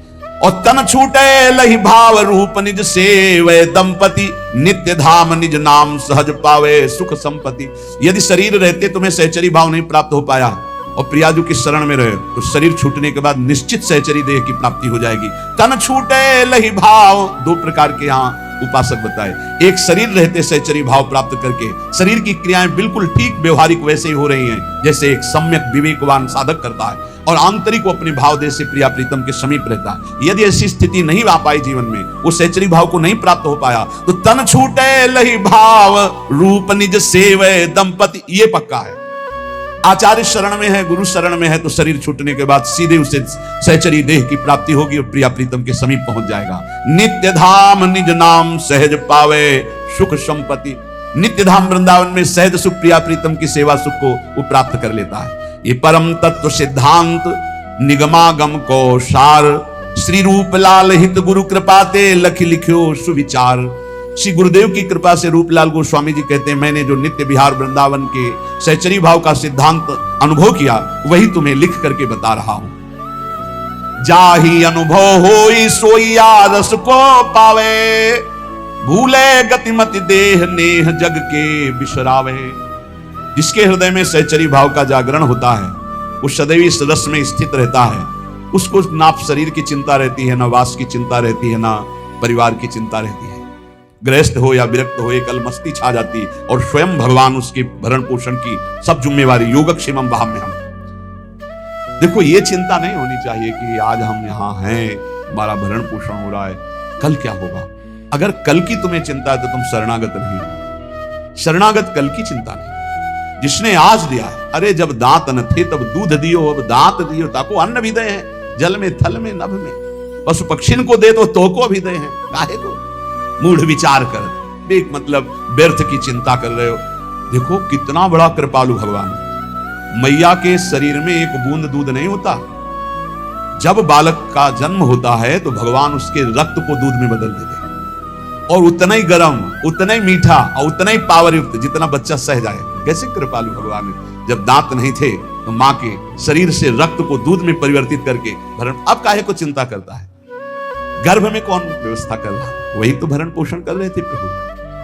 और तन छूटे लही भाव रूप निज सेवे दंपति, नित्य धाम निज नाम सहज पावे सुख संपत्ति। यदि शरीर रहते तुम्हें सहचरी भाव नहीं प्राप्त हो पाया और प्रियाजू की शरण में रहे, तो शरीर छूटने के बाद निश्चित सहचरी देह की प्राप्ति हो जाएगी। तन छूटे लही भाव, दो प्रकार के यहाँ उपासक बताए। एक, शरीर रहते सहचरी भाव प्राप्त करके शरीर की क्रियाएं बिल्कुल ठीक व्यवहारिक वैसे ही हो रही हैं जैसे एक सम्यक विवेकवान साधक करता है, और आंतरिक वो अपने भाव देश से प्रिया प्रीतम के समीप रहता है। यदि ऐसी स्थिति नहीं आ पाई जीवन में, वो सहचरी भाव को नहीं प्राप्त हो पाया, तो तन छूटे लही भाव रूप निज सेवे दंपति, ये पक्का है। आचार्य शरण में है, गुरु शरण में है, तो शरीर छूटने के बाद सीधे उसे सहचरी देह की प्राप्ति होगी और प्रिया प्रीतम के समीप पहुंच जाएगा। नित्य धाम निज नाम सहज पावे सुख संपत्ति, नित्य धाम वृंदावन में सहज सुख प्रिया प्रीतम की सेवा सुख को वो प्राप्त कर लेता है। ये परम तत्व सिद्धांत निगमागम को सार, श्री रूप लाल हित गुरु कृपाते लखि लिख्यो सुविचार। श्री गुरुदेव की कृपा से रूपलाल गोस्वामी जी कहते हैं, मैंने जो नित्य विहार वृंदावन के सहचरी भाव का सिद्धांत अनुभव किया, वही तुम्हें लिख करके बता रहा हूं। जाही अनुभव होई सोइया रस को पावे, भूले गतिमति देह नेह जग के बिसरावे। जिसके हृदय में सहचरी भाव का जागरण होता है, वो सदैव इस रस में स्थित रहता है। उसको ना शरीर की चिंता रहती है, ना वास की चिंता रहती है, ना परिवार की चिंता रहती है। गृहस्थ हो या विरक्त हो, एक अलमस्ती छा जाती और स्वयं भगवान उसके भरण पोषण की सब जिम्मेवारी, योगक्षेमम वहां में हम। देखो, ये चिंता नहीं होनी चाहिए कि आज हम यहाँ हैं, हमारा भरण पोषण हो रहा है, कल क्या होगा। अगर कल की तुम्हें चिंता है तो तुम शरणागत नहीं हो। शरणागत कल की चिंता नहीं, जिसने आज दिया है। अरे जब दांत न थे तब दूध दियो, अब दांत दियो ताको अन्न भी दे हैं, जल में थल में नभ में। पशु पक्षिन को दे तो को भी दे हैं, काहे को मूढ़ विचार कर एक मतलब व्यर्थ की चिंता कर रहे हो। देखो कितना बड़ा कृपालु भगवान। मैया के शरीर में एक बूंद दूध नहीं होता। जब बालक का जन्म होता है तो भगवान उसके रक्त को दूध में बदल देते हैं, और उतना ही गर्म, उतना ही मीठा और उतना ही पावर युक्त जितना बच्चा सह जाए। कैसे कृपालु भगवान है। जब दांत नहीं थे तो मां के शरीर से रक्त को दूध में परिवर्तित करके भरण। अब काहे को चिंता करता है। गर्भ में कौन व्यवस्था कर रहा था, वही तो भरण पोषण कर रहे थे प्रभु।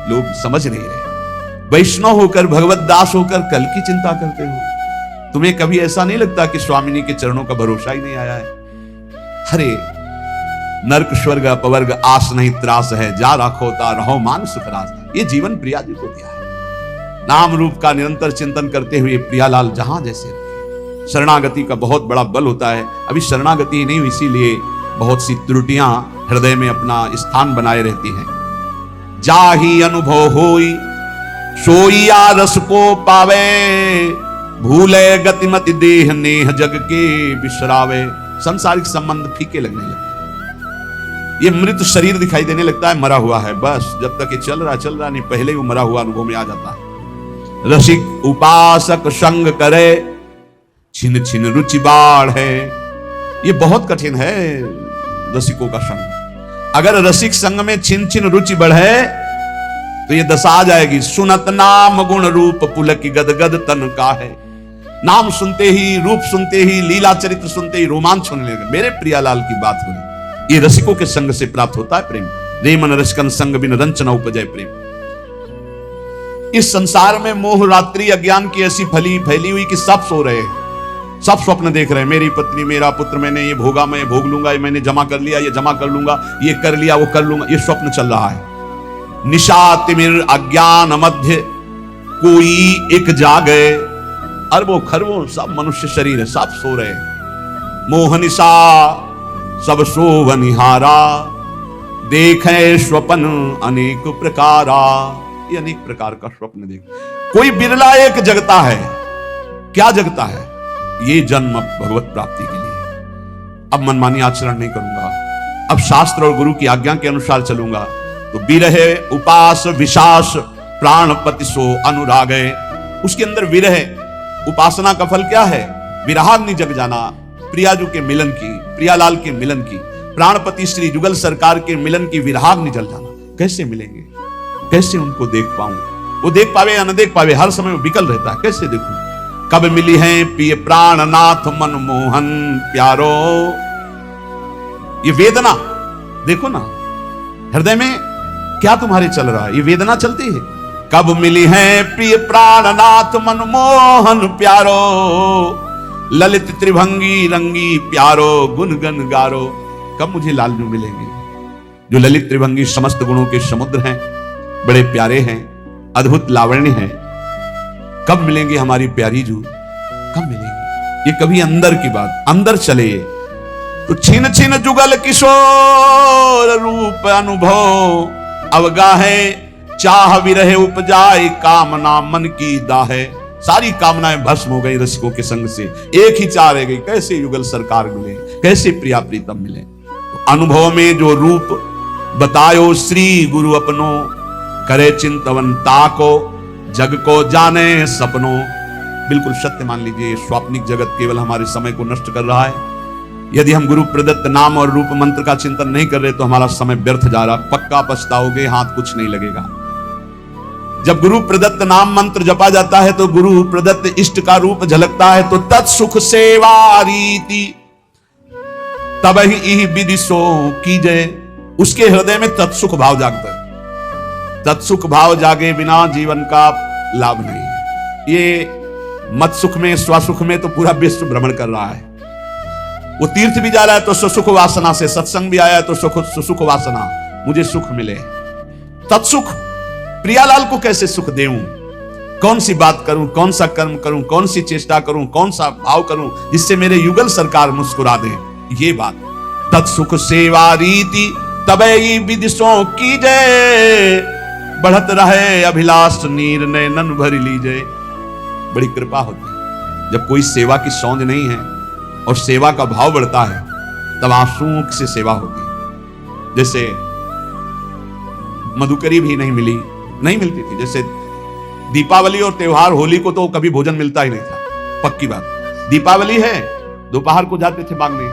लोग समझ नहीं रहे। वैष्णव होकर, भगवत दास होकर कल की चिंता करते हो। तुम्हें कभी ऐसा नहीं लगता कि स्वामिनी के चरणों का भरोसा ही नहीं आया है। हरे नरक स्वर्ग अपवर्ग आस नहीं त्रास है, जा राखोता रहो मान सुखरास। ये जीवन प्रिया जी को दिया है। नाम रूप का निरंतर चिंतन करते हुए प्रियालाल जहां जैसे रखे। शरणागति का बहुत बड़ा बल होता है। अभी शरणागति नहीं हुई, इसीलिए बहुत सी त्रुटियां हृदय में अपना स्थान बनाए रहती हैं। जाही अनुभव होई सोईया रस को पावे, भूले गतिमति देह नेह जग के बिसरावे। सांसारिक संबंध फीके लगने लगते, ये मृत शरीर दिखाई देने लगता है, मरा हुआ है। बस जब तक ये चल रहा नहीं, पहले ही वो मरा हुआ अनुभव में आ जाता है। रसिक उपासक संग करे, छिन छिन रुचि बाढ़ है। ये बहुत कठिन है रसिकों का संग। अगर रसिक संग में छिन छिन रुचि बढ़े तो ये दशा आ जाएगी। सुनत नाम गुण रूप पुलक गदगद तन का है। नाम सुनते ही, रूप सुनते ही, लीला चरित्र सुनते ही रोमांच होने लगे। मेरे प्रियालाल की बात हुई। ये रसिकों के संग से प्राप्त होता है प्रेम। रे मन रसिकन संग बिन रंचना उपजय प्रेम। इस संसार में मोह रात्रि अज्ञान की ऐसी फैली हुई कि सब सो रहे हैं, सब स्वप्न देख रहे हैं। मेरी पत्नी, मेरा पुत्र, मैंने ये भोगा, मैं भोग लूंगा, ये मैंने जमा कर लिया, ये जमा कर लूंगा, ये कर लिया, वो कर लूंगा। ये स्वप्न चल रहा है। निशा तिमिर अज्ञान मध्य कोई एक जागे। अरबों खरबों सब मनुष्य शरीर है, सब सो रहे हैं। मोह निशा सब सोव निहारा, देखे स्वप्न अनेक प्रकारा। ये अनेक प्रकार का स्वप्न देख। कोई बिरला एक जगता है। क्या जगता है? ये जन्म भगवत प्राप्ति के लिए। अब मनमानी आचरण नहीं करूंगा, अब शास्त्र और गुरु की आज्ञा के अनुसार चलूंगा। तो विरह उपास विशास प्राणपति सो अनुराग है। उसके अंदर विरह, उपासना का फल क्या है? विरहाग्नि जग जाना, प्रियाजू के मिलन की, प्रियालाल के मिलन की, प्राणपति श्री जुगल सरकार के मिलन की विरहाग्नि जल जाना। कैसे मिलेंगे, कैसे उनको देख पाऊं? वो देख पावे या न देख पावे, हर समय वो विकल रहता है। कैसे देखूं? कब मिली है प्रिय प्राणनाथ मनमोहन प्यारो। ये वेदना देखो ना, हृदय में क्या तुम्हारे चल रहा है? ये वेदना चलती है। कब मिली है प्रिय प्राणनाथ मनमोहन प्यारो, ललित त्रिभंगी रंगी प्यारो गुनगन गारो। कब मुझे लालजू मिलेंगे जो ललित त्रिभंगी समस्त गुणों के समुद्र हैं, बड़े प्यारे हैं, अद्भुत लावण्य हैं। कब मिलेंगे हमारी प्यारी जू? कब मिलेंगे? ये कभी अंदर की बात, अंदर चले तो छिन छिन जुगल किशोर रूप अनुभव, अवगाहे चाह विरह उपजाए कामना मन की दाहे। सारी कामनाएं भस्म हो गई रसिकों के संग से, एक ही चाह रह गई, कैसे युगल सरकार मिले, कैसे प्रिया प्रीतम मिले। तो अनुभव में जो रूप बतायो श्री गुरु अपनो, करे चिंतवन ताको जग को जाने सपनों। बिल्कुल सत्य मान लीजिए, स्वाप्निक जगत केवल हमारे समय को नष्ट कर रहा है। यदि हम गुरु प्रदत्त नाम और रूप मंत्र का चिंतन नहीं कर रहे तो हमारा समय व्यर्थ जा रहा। पक्का पछताओगे, हाथ कुछ नहीं लगेगा। जब गुरु प्रदत्त नाम मंत्र जपा जाता है तो गुरु प्रदत्त इष्ट का रूप झलकता है। तो तत्सुख सेवा रीति तब ही विधि सो कीजय। उसके हृदय में तत्सुख भाव जागता है। तत्सुख भाव जागे बिना जीवन का लाभ नहीं है। ये मत सुख में, स्वसुख में तो पूरा विश्व भ्रमण कर रहा है। वो तीर्थ भी जा रहा है तो सुसुख वासना से, सत्संग भी आया है तो सुसुख वासना, मुझे सुख मिले। तत्सुख प्रियालाल को कैसे सुख देऊं? कौन सी बात करूं, कौन सा कर्म करूं, कौन सी चेष्टा करूं, कौन सा भाव करूं जिससे मेरे युगल सरकार मुस्कुरा दे? ये बात तत्सुख सेवा रीति तबई विदिशों की जय, बढ़त रहे अभिलाष नीर नैनन भर लीजिए। बड़ी कृपा होती है जब कोई सेवा की सौंध नहीं है और सेवा का भाव बढ़ता है, तब आंसुओं से सेवा होती है। जैसे मधुकरी भी नहीं मिलती थी। जैसे दीपावली और त्योहार, होली को तो कभी भोजन मिलता ही नहीं था, पक्की बात। दीपावली है, दोपहर को जाते थे मांगने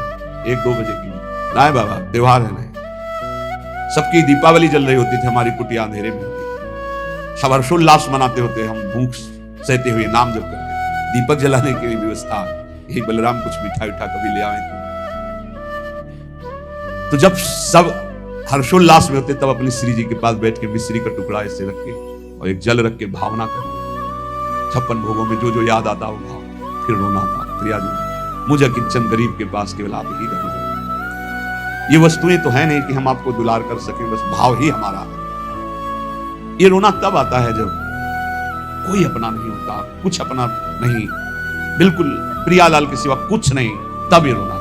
1-2 बजे की, नहीं बाबा त्योहार है नहीं। सबकी दीपावली जल रही होती थी, हमारी कुटिया अंधेरे में होती, सब हर्षोल्लास मनाते होते, हम भूख सहते हुए नाम जप करते। दीपक जलाने की भी व्यवस्था, यही बलराम कुछ मिठाई उठा कभी ले आए तो जब सब हर्षोल्लास में होते, तब अपनी श्री जी के पास बैठ के मिश्री का टुकड़ा ऐसे रख के और एक जल रख के भावना करते। 56 भोगों में जो जो याद आता वो भाव, फिर रोना था, प्रिया जी मुझे किंचन गरीब के पास केवल आप ही रहो। ये वस्तुएं तो है नहीं कि हम आपको दुलार कर सकें, बस भाव ही हमारा है। ये रोना तब आता है जब कोई अपना नहीं होता, कुछ अपना नहीं, बिल्कुल प्रियालाल के सिवा कुछ नहीं, तब ये रोना।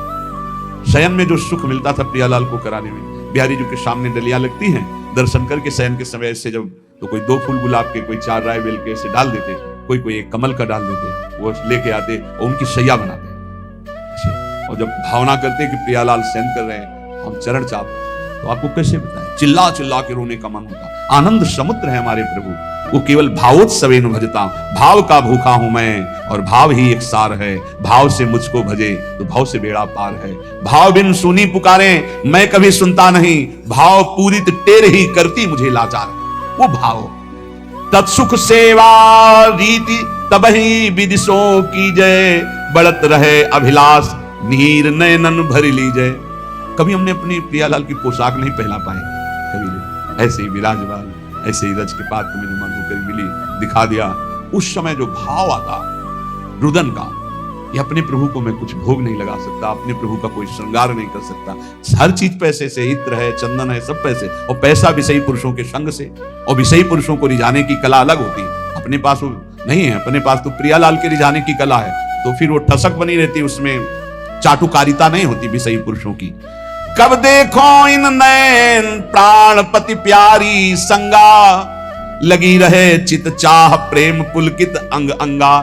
शयन में जो सुख मिलता था प्रियालाल को कराने में, बिहारी जी के सामने डलियां लगती हैं, दर्शन करके शयन के समय से जब तो कोई 2 फूल गुलाब के, कोई 4 राय बेल के ऐसे डाल देते, कोई एक कमल का डाल देते, वो लेके आते और उनकी शैया बनाते। और जब भावना करते कि प्रियालाल शयन कर रहे हैं, हम चरण चाहते, तो आपको कैसे बताएं, चिल्ला चिल्ला के रोने का मन होता। आनंद समुद्र है हमारे प्रभु, वो केवल भावोत्सवेन भजता, भाव का भूखा हूं मैं और भाव ही एक सार है। भाव से मुझको भजे तो भाव से बेड़ा पार है। भाव बिन सुनी पुकारे मैं कभी सुनता नहीं, भाव पूरित टेर ही करती मुझे लाचार है। वो भाव तत्सुख सेवा रीति तबही विदिशों की जय, बढ़त रहे अभिलाष नीर नयनन भर लीजिए। कभी हमने अपनी प्रियालाल की पोशाक नहीं पहना पाए, कभी ऐसे ही विराजमान, ऐसे ही रज के पात्र में जो मधुकरी मिली दिखा दिया। उस समय जो भाव आता रुदन का, ये अपने प्रभु को मैं कुछ भोग नहीं लगा सकता, अपने प्रभु का कोई श्रृंगार नहीं कर सकता। हर चीज पैसे से, इत्र है, चंदन है, सब पैसे, और पैसा विषयी पुरुषों के संग से, और विषयी पुरुषों को रिझाने की कला अलग होती है। अपने पास वो नहीं है, अपने पास तो प्रियालाल के रिझाने की कला है, तो फिर वो ठसक बनी रहती, उसमें चाटुकारिता नहीं होती विषयी पुरुषों की। कब देखो इन नैन प्राणपति प्यारी संगा, लगी रहे चित चाह प्रेम पुलकित अंग अंगा।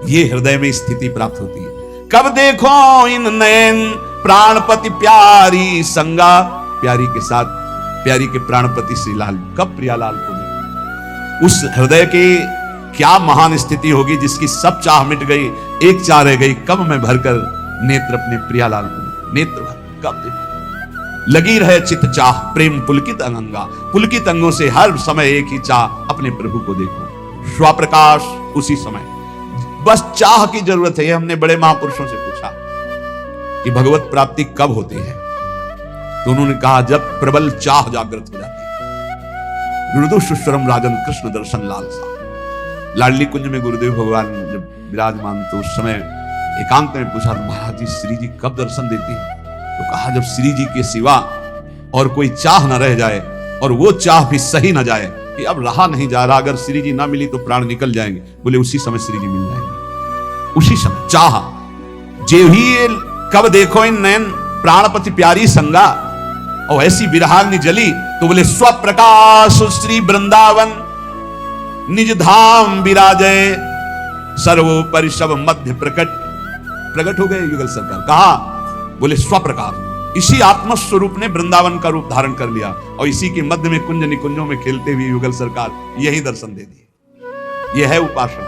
ये हृदय में स्थिति प्राप्त होती है। कब देखो इन नैन प्राणपति प्यारी संगा, प्यारी के साथ प्यारी के प्राणपति श्रीलाल, कब प्रियालाल को देखो। उस हृदय के क्या महान स्थिति होगी जिसकी सब चाह मिट गई, एक चाह रह गई, कब मैं भरकर नेत्र अपने प्रियालाल को नेत्र भर, कब देखो। लगी रहे चित चाह प्रेम पुलकित अंगा, पुलकित अंगों से हर समय एक ही चाह, अपने प्रभु को देखो। स्वप्रकाश उसी समय, बस चाह की जरूरत है। हमने बड़े महापुरुषों से पूछा कि भगवत प्राप्ति कब होती है, तो उन्होंने कहा जब प्रबल चाह जागृत हो जाती है। गुरुदेव सुश्वरम राजन कृष्ण दर्शन लालसा। लाडली कुंज में गुरुदेव भगवान जब विराजमान, तो उस समय एकांत में पूछा, महाराज जी श्री जी कब दर्शन देती है? तो कहा जब श्री जी के सिवा और कोई चाह न रह जाए, और वो चाह भी सही न जाए कि अब रहा नहीं जा रहा, अगर श्री जी ना मिली तो प्राण निकल जाएंगे, बोले उसी समय श्री जी मिल जाएंगे। उसी समय चाह जे ही कब देखो इन नैन प्राणपति प्यारी संगा, और ऐसी विरहाग्नि जली तो बोले स्वप्रकाश श्री वृंदावन निज धाम विराजे, सर्वोपरि सब मध्य प्रकट हो गए युगल सरकार। कहा बोले स्वप्रकाश, इसी आत्म स्वरूप ने वृंदावन का रूप धारण कर लिया, और इसी के मध्य में कुंज निकुंजों में खेलते हुए युगल सरकार यही दर्शन दे दिए। यह है उपासना।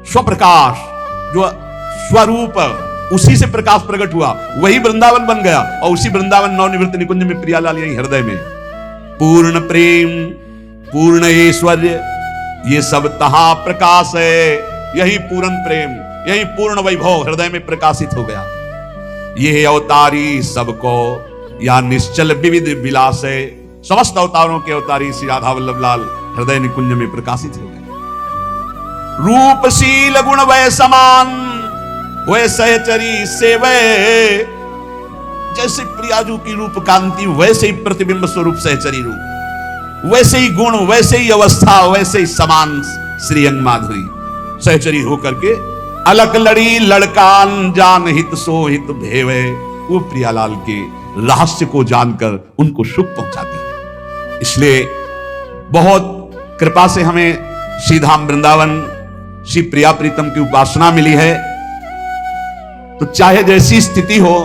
स्वप्रकाश जो स्वरूप, उसी से प्रकाश प्रकट हुआ, वही वृंदावन बन गया, और उसी वृंदावन नवनिवृत्त निकुंज में प्रियालाल यही हृदय में। पूर्ण प्रेम पूर्ण ऐश्वर्य ये सब तहां प्रकाश है, यही पूर्ण प्रेम, यही पूर्ण वैभव हृदय में प्रकाशित हो गया। ये अवतारी सबको या निश्चल विविध विलास है, समस्त अवतारों के अवतारी श्री राधा वल्लभ लाल हृदय निकुंज में प्रकाशित हो गए। रूपशील गुण वै समान वै सहचरी सेवै, जैसे प्रियाजू की रूप कांति वैसे ही प्रतिबिंब स्वरूप सहचरी रूप, वैसे ही गुण, वैसे ही अवस्था, वैसे ही समान श्री अंग माधुरी सहचरी होकर के अलग लड़ी लड़कान जान हित सो हित भेवे। वो प्रियालाल के रहस्य को जानकर उनको सुख पहुंचाती है। इसलिए बहुत कृपा से हमें श्री धाम वृंदावन श्री प्रिया प्रीतम की उपासना मिली है। तो चाहे जैसी स्थिति हो,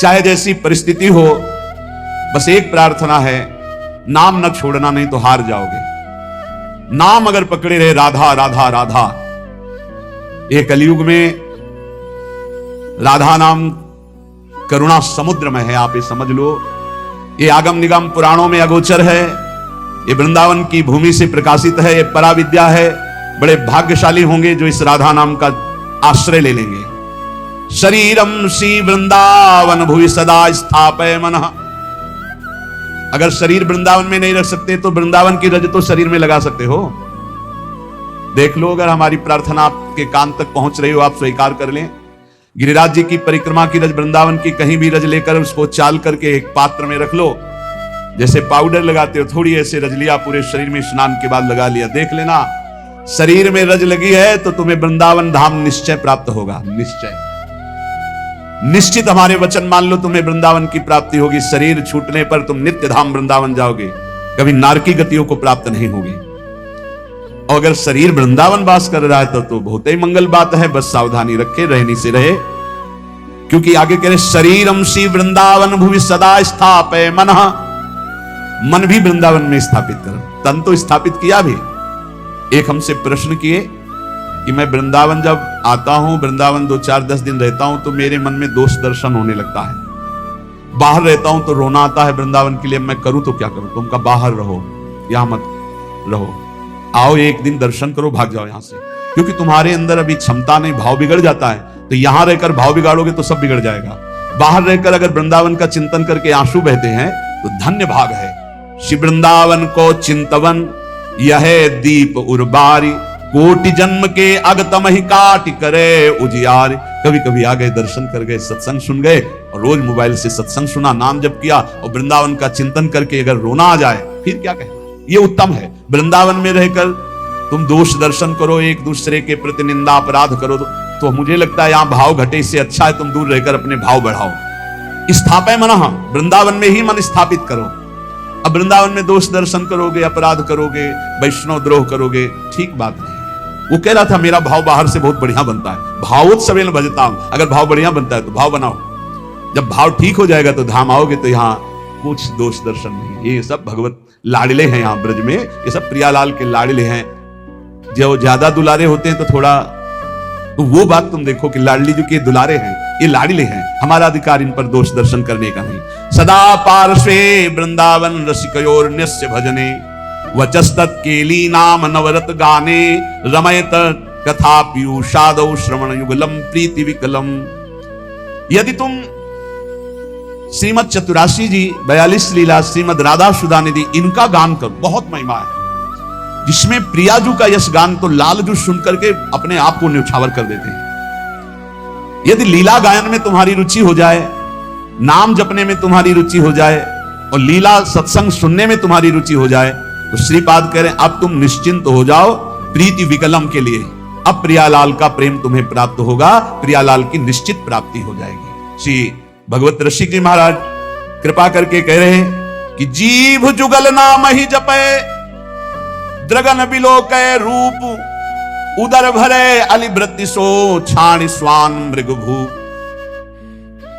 चाहे जैसी परिस्थिति हो, बस एक प्रार्थना है, नाम न छोड़ना, नहीं तो हार जाओगे। नाम अगर पकड़े रहे राधा राधा राधा, ये कलयुग में राधा नाम करुणा समुद्र में है, आप ये समझ लो। ये आगम निगम पुराणों में अगोचर है, ये वृंदावन की भूमि से प्रकाशित है, ये पराविद्या है। बड़े भाग्यशाली होंगे जो इस राधा नाम का आश्रय ले लेंगे। शरीरम श्री वृंदावन भुवि सदा स्थापय मनः। अगर शरीर वृंदावन में नहीं रख सकते तो वृंदावन की रज तो शरीर में लगा सकते हो। देख लो, अगर हमारी प्रार्थना आपके कान तक पहुंच रही हो, आप स्वीकार कर लें। गिरिराज जी की परिक्रमा की रज, वृंदावन की कहीं भी रज लेकर उसको चाल करके एक पात्र में रख लो। जैसे पाउडर लगाते हो, थोड़ी ऐसे रज लिया, पूरे शरीर में स्नान के बाद लगा लिया। देख लेना, शरीर में रज लगी है तो तुम्हें वृंदावन धाम निश्चय प्राप्त होगा। निश्चय, निश्चित हमारे वचन मान लो, तुम्हें वृंदावन की प्राप्ति होगी। शरीर छूटने पर तुम नित्य धाम वृंदावन जाओगे, कभी नारकी गतियों को प्राप्त नहीं होगी। और अगर शरीर वृंदावन वास कर रहा है तो बहुत ही मंगल बात है। बस सावधानी रखे, रहनी से रहे, क्योंकि आगे कह रहे शरीरम श्री वृंदावन भुवि सदा स्थापय मनः। मन भी वृंदावन में स्थापित करो। तन तो स्थापित किया भी। एक हमसे प्रश्न किए कि मैं वृंदावन जब आता हूं, वृंदावन 2-4-10 दिन रहता हूं तो मेरे मन में दोष दर्शन होने लगता है। बाहर रहता हूं तो रोना आता है वृंदावन के लिए, मैं करूं तो क्या करूं? तुम का बाहर रहो, यहां मत रहो, आओ एक दिन दर्शन करो, भाग जाओ यहां से, क्योंकि तुम्हारे अंदर अभी क्षमता नहीं, भाव बिगड़ जाता है। तो यहां रहकर भाव बिगाड़ोगे तो सब बिगड़ जाएगा। बाहर रहकर अगर वृंदावन का चिंतन करके आंसू बहते हैं तो धन्य भाग है। श्री वृंदावन को चिंतवन यह दीप उर्बारी, कोटि जन्म के अगतम ही काट करे उजियार। कभी कभी आ गए, दर्शन कर गए, सत्संग सुन गए, और रोज मोबाइल से सत्संग सुना, नाम जप किया, और वृंदावन का चिंतन करके अगर रोना आ जाए फिर क्या कहना? ये उत्तम है। वृंदावन में रहकर तुम दोष दर्शन करो, एक दूसरे के प्रति निंदा अपराध करो तो मुझे लगता है यहां भाव घटे, इससे अच्छा है तुम दूर रहकर अपने भाव बढ़ाओ। स्थापय मनः, वृंदावन में ही मन स्थापित करो। अब वृंदावन में दोष दर्शन करोगे, अपराध करोगे, वैष्णव द्रोह करोगे, ठीक बात नहीं। वो कह रहा था मेरा भाव बाहर से बहुत बढ़िया बनता है, भावोत्सवेन भजता हूं। अगर भाव बढ़िया बनता है तो भाव बनाओ, जब भाव ठीक हो जाएगा तो धाम आओगे तो यहाँ कुछ दोष दर्शन नहीं। ये सब भगवत लाडले हैं यहाँ ब्रज में, ये सब प्रियालाल के लाडले हैं। जो ज्यादा दुलारे होते हैं तो थोड़ा, तो वो बात तुम देखो कि लाडली जो के दुलारे हैं, ये लाडले हैं, हमारा अधिकार इन पर दोष दर्शन करने का नहीं। सदा पार्श्वे वृंदावन रसिकयोर्न्यस्य भजने, वचस्तत् केली नाम नवरत गाने, रमयत कथा पीयूषादौ श्रवण युगलम प्रीति विकलम। यदि तुम श्रीमद चतुराशी जी 42 लीला, श्रीमद राधा सुधानिधि, इनका गान करो, बहुत महिमा है जिसमें प्रियाजू का यश गान तो लालजू सुन करके अपने आप को न्यौछावर कर देते हैं। यदि लीला गायन में तुम्हारी रुचि हो जाए, नाम जपने में तुम्हारी रुचि हो जाए, और लीला सत्संग सुनने में तुम्हारी रुचि हो जाए, तो श्रीपाद कह रहे हैं अब तुम निश्चिंत हो जाओ प्रीति विकलम के लिए। अब प्रियालाल का प्रेम तुम्हें प्राप्त होगा, प्रियालाल की निश्चित प्राप्ति हो जाएगी। श्री भगवत रसिक जी महाराज कृपा करके कह रहे हैं कि जीभ जुगल नाम ही जपे, द्रगन बिलोकय रूप, उदर भरे अलिवृत्ति सो छाण स्वान मृगभू।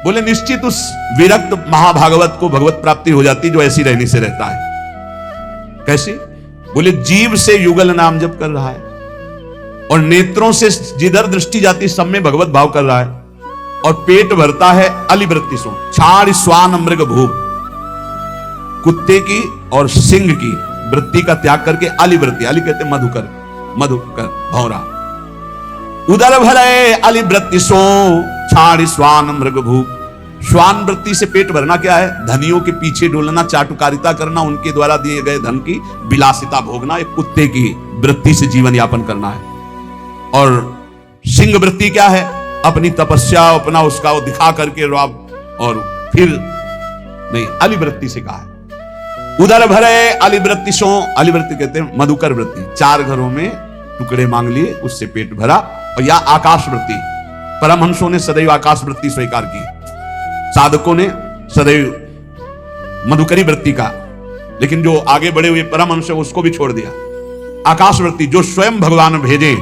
बोले निश्चित उस विरक्त महाभागवत को भगवत प्राप्ति हो जाती जो ऐसी रहने से रहता है। कैसे? बोले जीव से युगल नाम जप कर रहा है, और नेत्रों से जिधर दृष्टि जाती सब में भगवत भाव कर रहा है, और पेट भरता है अलिवृत्ति सो छाण स्वान मृगभू, कुत्ते की और सिंह की वृत्ति का त्याग करके अलिवृत्ति, अली कहते मधुकर, मधुकर भौरा, उदर भरे अलिवृत्ति सो छाण स्वान मृगभू। श्वान वृत्ति से पेट भरना क्या है? धनियों के पीछे डोलना, चाटुकारिता करना, उनके द्वारा दिए गए धन की विलासिता भोगना, एक कुत्ते की वृत्ति से जीवन यापन करना है। और सिंह वृत्ति क्या है? अपनी तपस्या, अपना उसका वो दिखा करके और फिर नहीं, अलिवृत्ति से कहा है। उदर भरे अलिवृत्ति सो, अलिवृत्ति कहते हैं मधुकर वृत्ति, 4 घरों में टुकड़े मांग लिए, उससे पेट भरा। और या आकाश वृत्ति, परमहंसों ने सदैव आकाश वृत्ति स्वीकार की, साधकों ने सदैव मधुकरी वृत्ति का, लेकिन जो आगे बढ़े हुए परमहंस है उसको भी छोड़ दिया। आकाश वृत्ति, जो स्वयं भगवान भेजे,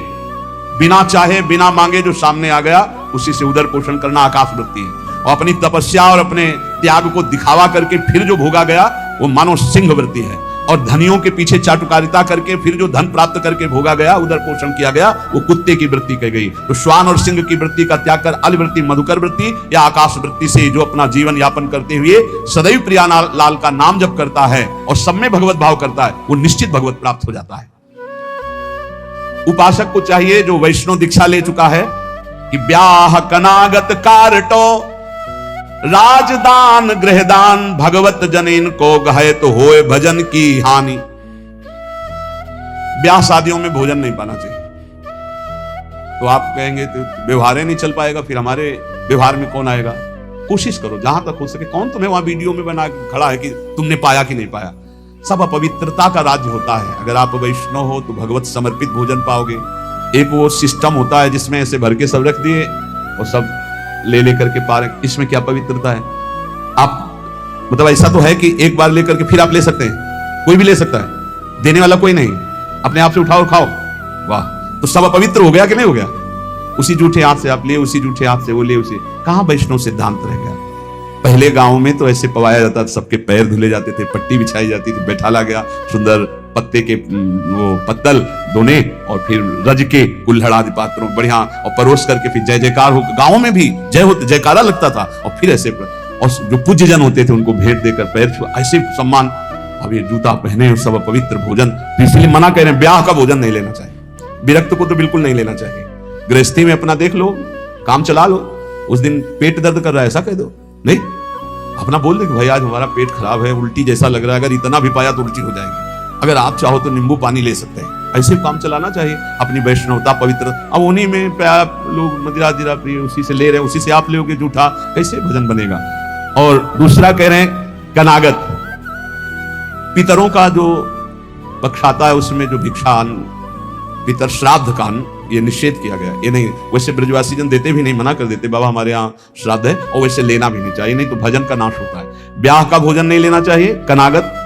बिना चाहे बिना मांगे जो सामने आ गया उसी से उदर पोषण करना आकाश वृत्ति है। और अपनी तपस्या और अपने त्याग को दिखावा करके फिर जो भोगा गया वो मानो सिंह वृत्ति है। और धनियों के पीछे चाटुकारिता करके फिर जो धन प्राप्त करके भोगा गया, उदर पोषण किया गया, वो कुत्ते की वृत्ति कह गई। तो श्वान और सिंह की वृत्ति का त्याग कर अल वृत्ति, मधुकर वृत्ति या आकाश वृत्ति से जो अपना जीवन यापन करते हुए सदैव प्रिया लाल का नाम जप करता है और सब में भगवत भाव करता है, वो निश्चित भगवत प्राप्त हो जाता है। उपासक को चाहिए जो वैष्णव दीक्षा ले चुका है कि ब्याह कनागत कारटो राजदान गृहदान भगवत जनेन को गहे तो होए भजन की हानि। ब्याह शादियों में भोजन नहीं पाना चाहिए। तो आप कहेंगे तो व्यवहार नहीं चल पाएगा, फिर हमारे व्यवहार में कौन आएगा? कोशिश करो जहां तक हो सके। कौन तुम्हें वहां वीडियो में बना खड़ा है कि तुमने पाया कि नहीं पाया? सब अपवित्रता का राज्य होता है। अगर आप वैष्णव हो तो भगवत समर्पित भोजन पाओगे। एक वो सिस्टम होता है जिसमें ऐसे भर के सब रख दिए और सब ले लेकर के पा रहे, इसमें क्या पवित्रता है? आप मतलब ऐसा तो है कि एक बार लेकर के फिर आप ले सकते हैं, कोई भी ले सकता है, देने वाला कोई नहीं, अपने आप से उठाओ और खाओ। वाह, तो सब अपवित्र हो गया कि नहीं हो गया? उसी जूठे हाथ से आप लिए, उसी जूठे हाथ से वो ले, उसे कहां वैष्णव सिद्धांत रह गया? पहले गांव में तो ऐसे पवाया जाता था, सबके पैर धुले जाते थे, पट्टी बिछाई जाती थी, बैठाला गया, सुंदर पत्ते के वो पत्तल दोने और फिर रज के कुल्हड़ आदि पात्रों बढ़िया और परोस करके फिर जय जयकार हो, गांव में भी जयकारा लगता था। और फिर ऐसे और जो पूज्य जन होते थे उनको भेंट देकर पैर छुआ, ऐसे सम्मान। अब ये जूता पहने सब पवित्र भोजन, तो इसलिए मना कह रहे हैं ब्याह का भोजन नहीं लेना चाहिए। विरक्त को तो बिल्कुल नहीं लेना चाहिए। गृहस्थी में अपना देख लो, काम चला लो। उस दिन पेट दर्द कर रहा है ऐसा कह दो, नहीं, अपना बोल दे कि भाई आज हमारा पेट खराब है, उल्टी जैसा लग रहा है, अगर इतना भी पाया तो उल्टी हो जाएगी, अगर आप चाहो तो नींबू पानी ले सकते हैं। ऐसे काम चलाना चाहिए अपनी वैष्णवता पवित्र। अब उन्हीं में लोग मदिरा दिरा प्रिय उसी से ले रहे हैं, उसी से आप लोगे जूठा, कैसे भजन बनेगा? और दूसरा कह रहे हैं कनागत, पितरों का जो पक्ष आता है उसमें जो भिक्षा पितर श्राद्ध का ये निषेध किया गया। ये नहीं, वैसे ब्रजवासी जन देते भी नहीं, मना कर देते बाबा हमारे यहाँ श्राद्ध है, और वैसे लेना भी नहीं चाहिए, नहीं तो भजन का नाश होता है। ब्याह का भोजन नहीं लेना चाहिए, कनागत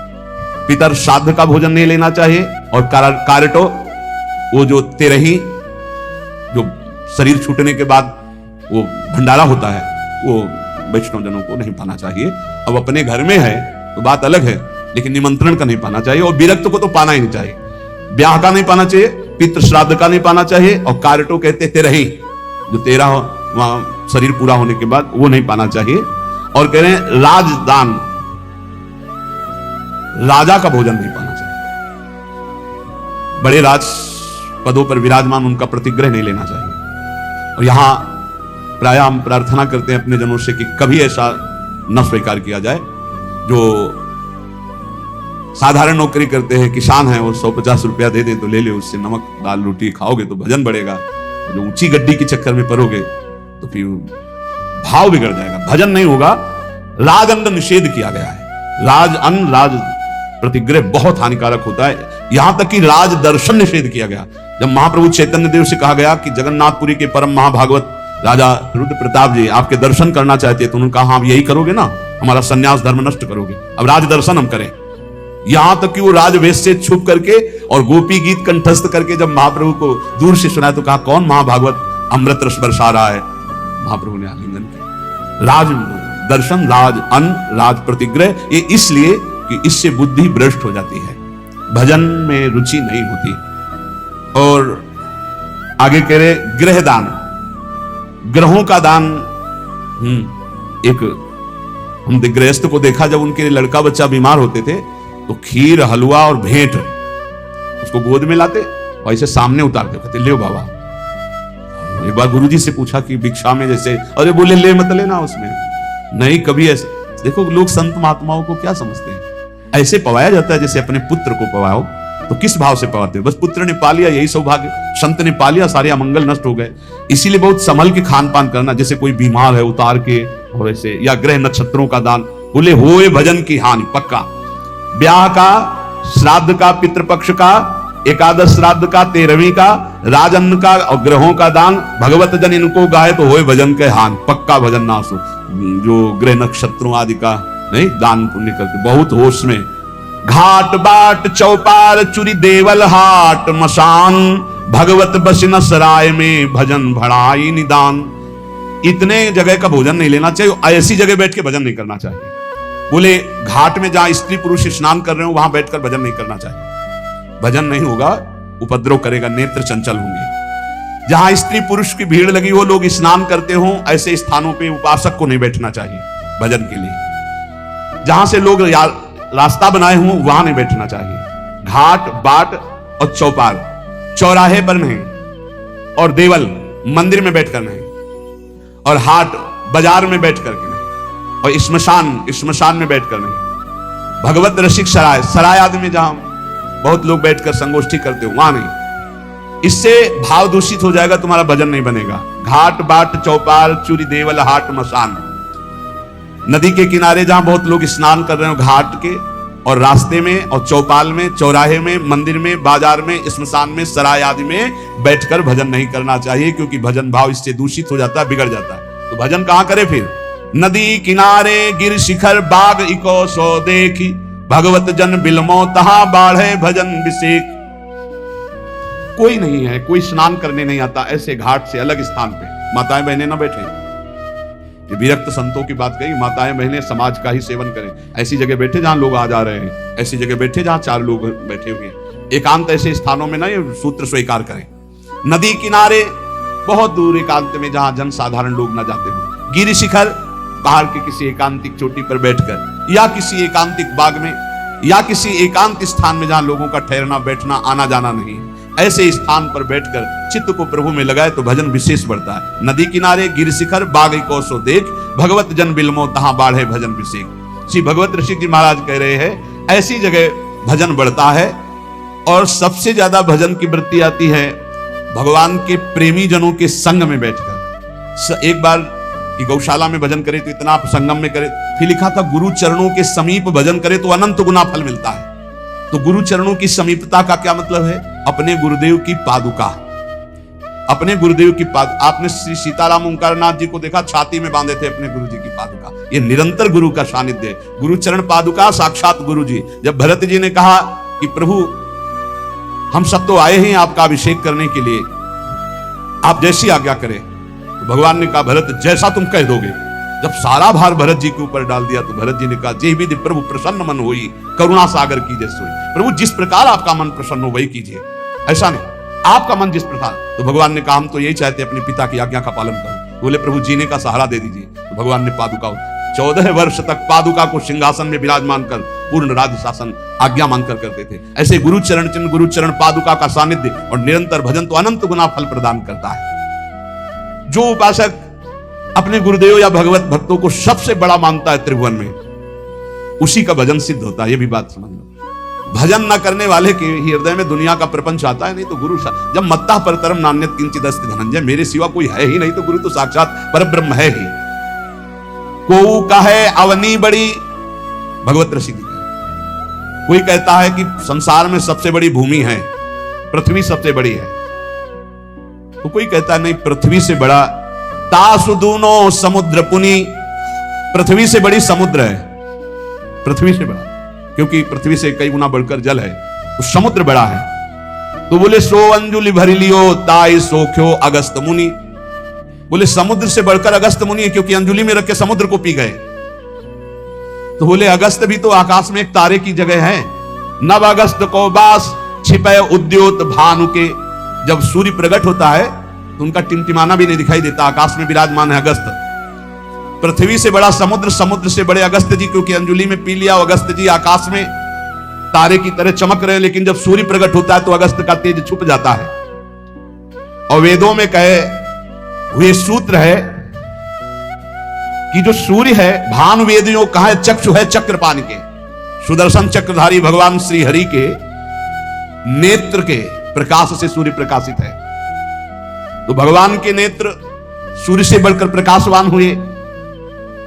पितर श्राद्ध का भोजन नहीं लेना चाहिए, और कारटो वो जो तेरही जो शरीर छूटने के बाद वो भंडारा होता है वो वैष्णव जनों को नहीं पाना चाहिए। अब अपने घर में है तो बात अलग है, लेकिन निमंत्रण का नहीं पाना चाहिए, और विरक्त को तो पाना ही नहीं चाहिए। ब्याह का नहीं पाना चाहिए, पितृ श्राद्ध का नहीं पाना चाहिए, और कारटो कहते तेरही जो तेरह वहां शरीर पूरा होने के बाद वो नहीं पाना चाहिए। और कह रहे हैं राजदान, राजा का भोजन नहीं पाना चाहिए। बड़े राज पदों पर विराजमान उनका प्रतिग्रह नहीं लेना चाहिए। और यहां प्राय हम प्रार्थना करते हैं अपने जनों से कि कभी ऐसा न स्वीकार किया जाए। जो साधारण नौकरी करते हैं, किसान हैं, वो 150 रुपया दे दे तो ले ले, उससे नमक दाल रोटी खाओगे तो भजन बढ़ेगा। जो ऊंची गड्डी के चक्कर में पड़ोगे तो फिर भाव बिगड़ जाएगा, भजन नहीं होगा। राज अन्न निषेध किया गया है। राज अन्न राज प्रतिग्रह बहुत हानिकारक होता है। यहां तक कि राज दर्शन निषेध किया गया। जब महाप्रभु चैतन्य देव से कहा गया कि जगन्नाथपुरी के परम महाभागवत राजा रुद्र प्रताप जी आपके दर्शन करना चाहते हैं, तो उन्होंने कहा हाँ यही करोगे ना, हमारा सन्यास धर्म नष्ट करोगे, अब राज दर्शन हम करें। यहां तक कि वो राजवेश से छुप करके और गोपी गीत कंठस्थ करके जब महाप्रभु को दूर से सुना तो कहा कौन महाभागवत अमृत रस बरसा रहा है? महाप्रभु ने आलिंगन किया। राज दर्शन, राज अन्न, राज प्रतिग्रह, ये इसलिए कि इससे बुद्धि भ्रष्ट हो जाती है, भजन में रुचि नहीं होती। और आगे कह रहे गृहदान, ग्रहों का दान। एक हम गृहस्थ को देखा, जब उनके लड़का बच्चा बीमार होते थे तो खीर हलवा और भेंट उसको गोद में लाते और ऐसे सामने उतारते, कहते ले बाबा। एक बार गुरुजी से पूछा कि भिक्षा में जैसे, अरे बोले ले मत लेना, उसमें नहीं कभी ऐसे। देखो लोग संत महात्माओं को क्या समझते हैं, ऐसे पवाया जाता है जैसे अपने पुत्र को पवाओ। तो किस भाव से पवाते हो? बस पुत्र ने पा लिया यही सौभाग्य, संत ने पा लिया सारे अमंगल नष्ट हो गए। इसीलिए बहुत संभल के खान पान करना, जैसे कोई बीमार है उतार के, और ऐसे या ग्रह नक्षत्रों का दान, बोले होए भजन की हानि, पक्का। ब्याह का, श्राद्ध का, पितृपक्ष का एकादश श्राद्ध का, 13वीं का, राजन्न का और ग्रहों का दान, भगवत जन इनको गाए तो होए भजन के हान, पक्का भजन नासो। जो ग्रह नक्षत्रों आदि का नहीं दान पुण्य करते, बहुत होश में। घाट बाट चौपार चुरी देवल हाट मसान, भगवत बसिन सराय में भजन भड़ाई निदान। इतने जगह का भोजन नहीं लेना चाहिए, ऐसी जगह बैठ के भजन नहीं करना चाहिए। बोले घाट में जहां स्त्री पुरुष स्नान कर रहे हो वहां बैठकर भजन नहीं करना चाहिए, भजन नहीं होगा, उपद्रव करेगा, नेत्र चंचल होंगे। जहां स्त्री पुरुष की भीड़ लगी हो, लोग स्नान करते हो, ऐसे स्थानों पे उपासक को नहीं बैठना चाहिए भजन के लिए। जहां से लोग रास्ता बनाए हों वहां नहीं बैठना चाहिए। घाट बाट और चौपाल, चौराहे पर नहीं, और देवल मंदिर में बैठकर नहीं, और हाट बाजार में बैठ करके नहीं, और श्मशान में बैठकर नहीं। भगवत रसिक सराय आदि में जहां बहुत लोग बैठकर संगोष्ठी करते हो वहां नहीं। इससे भाव दूषित हो जाएगा, तुम्हारा भजन नहीं बनेगा। घाट बाट चौपाल चूरी देवल हाट मसान, नदी के किनारे जहां बहुत लोग स्नान कर रहे हो, घाट के और रास्ते में और चौपाल में, चौराहे में, मंदिर में, बाजार में, श्मशान में, सराय आदि में बैठकर भजन नहीं करना चाहिए, क्योंकि भजन भाव इससे दूषित हो जाता है, बिगड़ जाता है। तो भजन कहां करे फिर? नदी किनारे गिर शिखर बाग इको सो देखी, भगवत जन बिलमो तहां बाढ़े भजन विषेक। कोई नहीं है, कोई स्नान करने नहीं आता, ऐसे घाट से अलग स्थान पे माताएं बहनें ना बैठे। ये विरक्त संतों की बात कही, माताएं बहनें समाज का ही सेवन करें। ऐसी जगह बैठे जहां लोग आ जा रहे हैं, ऐसी जगह बैठे जहां 4 लोग बैठे हुए हैं। एकांत ऐसे स्थानों में ना ये सूत्र स्वीकार करें। नदी किनारे बहुत दूर एकांत में जहां जन साधारण लोग ना जाते हो, गिर शिखर पहाड़ के किसी एकांतिक चोटी पर बैठकर, या किसी एकांतिक बाग में, या किसी एकांत स्थान में जहां लोगों का ठहरना बैठना आना जाना नहीं, ऐसे स्थान पर बैठकर चित्त को प्रभु में लगाए तो भजन विशेष बढ़ता है। नदी किनारे गिर शिखर बाग को सो देख, भगवत जन बिलमो तहां बाढ़े भजन विषेक। श्री भगवत ऋषि जी महाराज कह रहे हैं ऐसी जगह भजन बढ़ता है। और सबसे ज्यादा भजन की वृत्ति आती है भगवान के प्रेमी जनों के संग में बैठकर। एक बार कि गौशाला में भजन करे तो इतना संगम में करे, फिर लिखा था गुरु चरणों के समीप भजन करे तो अनंत गुना फल मिलता है। तो गुरु चरणों की समीपता का क्या मतलब है? अपने गुरुदेव की पादुका, अपने गुरुदेव की आपने श्री सीताराम ओंकारनाथ जी को देखा, छाती में बांधे थे अपने गुरु जी की पादुका। ये निरंतर गुरु का सानिध्य है। गुरु चरण पादुका साक्षात गुरु जी। जब भरत जी ने कहा कि प्रभु हम सब तो आए हैं आपका अभिषेक करने के लिए, आप जैसी आज्ञा करें, तो भगवान ने कहा भरत जैसा तुम कह दोगे। जब सारा भार भरत जी के ऊपर डाल दिया तो भरत जी ने कहा जे विधि प्रभु प्रसन्न मन होई, करुणा सागर कीजिए सोई। प्रभु जिस प्रकार आपका मन प्रसन्न हो वही कीजिए, ऐसा नहीं आपका मन जिस प्रकार। तो भगवान ने कहा हम तो यही चाहते अपने पिता की आज्ञा का पालन करो। बोले प्रभु जीने का सहारा दे दीजिए। तो भगवान ने पादुका 14 वर्ष तक पादुका को सिंहासन में विराजमान कर पूर्ण राज्य शासन आज्ञा मांगकर करते थे। ऐसे गुरु चरण चिन्ह, गुरु चरण पादुका का सानिध्य और निरंतर भजन तो अनंत गुना फल प्रदान करता है। जो उपासक अपने गुरुदेव या भगवत भक्तों को सबसे बड़ा मानता है त्रिभुवन में, उसी का भजन सिद्ध होता है। ये भी बात समझ लो। भजन न करने वाले के हृदय में दुनिया का प्रपंच आता है। नहीं तो गुरु जब मत्ता परतरम नान्यत किंचित अस्ति धनंजय, मेरे सिवा कोई है ही नहीं, तो गुरु तो साक्षात परब्रह्म है ही। को कहे अवनी बड़ी, भगवत ऋषि। कोई कहता है कि संसार में सबसे बड़ी भूमि है, पृथ्वी सबसे बड़ी है। तो कोई कहता है नहीं, पृथ्वी से बड़ा तासु दूनो समुद्र पुनि, पृथ्वी से बड़ी समुद्र है, पृथ्वी से बड़ा, क्योंकि पृथ्वी से कई गुना बढ़कर जल है, तो समुद्र बड़ा है। तो बोले सो अंजुलि भरी लियो ताई सोख्यो अगस्त मुनि। बोले समुद्र से बढ़कर अगस्त मुनि है, क्योंकि अंजुलि में रख के समुद्र को पी गए। तो बोले अगस्त भी तो आकाश में एक तारे की जगह है। नव अगस्त को बास छिपे उद्योत भानु के, जब सूर्य प्रकट होता है तो उनका टिमटिमाना भी नहीं दिखाई देता, आकाश में विराजमान है अगस्त। पृथ्वी से बड़ा समुद्र, समुद्र से बड़े अगस्त जी, क्योंकि अंजुलि में पी लिया। अगस्त जी आकाश में तारे की तरह चमक रहे हैं, लेकिन जब सूर्य प्रकट होता है तो अगस्त का तेज छुप जाता है। और वेदों में कहे हुए सूत्र है कि जो सूर्य है, भानु वेदियों कहा है चक्षु है चक्रपाण के, सुदर्शन चक्रधारी भगवान श्री हरि के नेत्र के प्रकाश से सूर्य प्रकाशित है। तो भगवान के नेत्र सूर्य से बढ़कर प्रकाशवान हुए।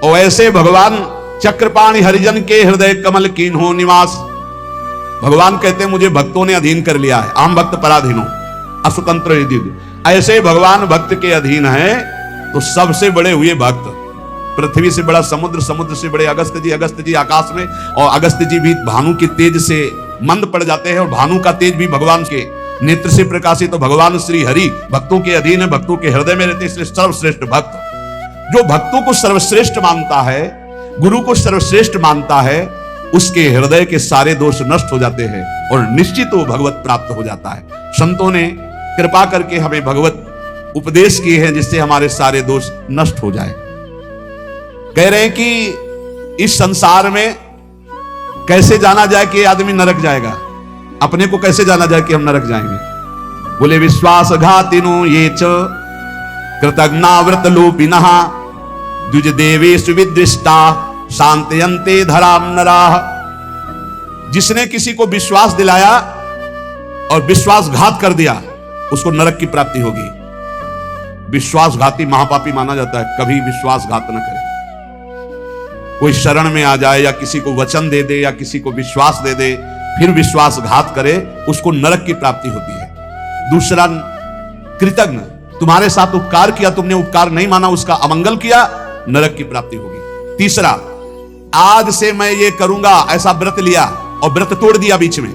और ऐसे भगवान चक्रपाणी हरिजन के हृदय कमल कीन्हो निवास, भगवान कहते हैं मुझे भक्तों ने अधीन कर लिया है, आम भक्त पराधीनो असुतंत्र यदि। ऐसे भगवान भक्त के अधीन है तो सबसे बड़े हुए भक्त। पृथ्वी से बड़ा समुद्र, समुद्र से बड़े अगस्त्य जी आकाश में, और अगस्त्य जी भी भानु के तेज से मंद पड़ जाते हैं, और भानु का तेज भी भगवान के नेत्र से प्रकाशित। तो भगवान श्री हरि भक्तों के अधीन है, भक्तों के हृदय में रहते, इसलिए सर्वश्रेष्ठ भक्त। जो भक्तों को सर्वश्रेष्ठ मानता है, गुरु को सर्वश्रेष्ठ मानता है, उसके हृदय के सारे दोष नष्ट हो जाते हैं और निश्चित वो भगवत प्राप्त हो जाता है। संतों ने कृपा करके हमें भगवत उपदेश किए हैं जिससे हमारे सारे दोष नष्ट हो जाए। कह रहे हैं कि इस संसार में कैसे जाना जाए कि आदमी नरक जाएगा, अपने को कैसे जाना जाए कि हम नरक जाएंगे। बोले विश्वासघातिनो ये च कृतज्ञाव्रत लोपिनः द्विज देवेषु विदृष्टा शांतयन्ते धराम नराः। जिसने किसी को विश्वास दिलाया और विश्वासघात कर दिया उसको नरक की प्राप्ति होगी। विश्वासघाती महापापी माना जाता है, कभी विश्वासघात न करे। कोई शरण में आ जाए या किसी को वचन दे दे या किसी को विश्वास दे दे फिर विश्वासघात करे, उसको नरक की प्राप्ति होती है। दूसरा, कृतज्ञ, तुम्हारे साथ उपकार किया, तुमने उपकार नहीं माना, उसका अमंगल किया, नरक की प्राप्ति होगी। तीसरा, आज से मैं ये करूंगा ऐसा व्रत लिया और व्रत तोड़ दिया बीच में,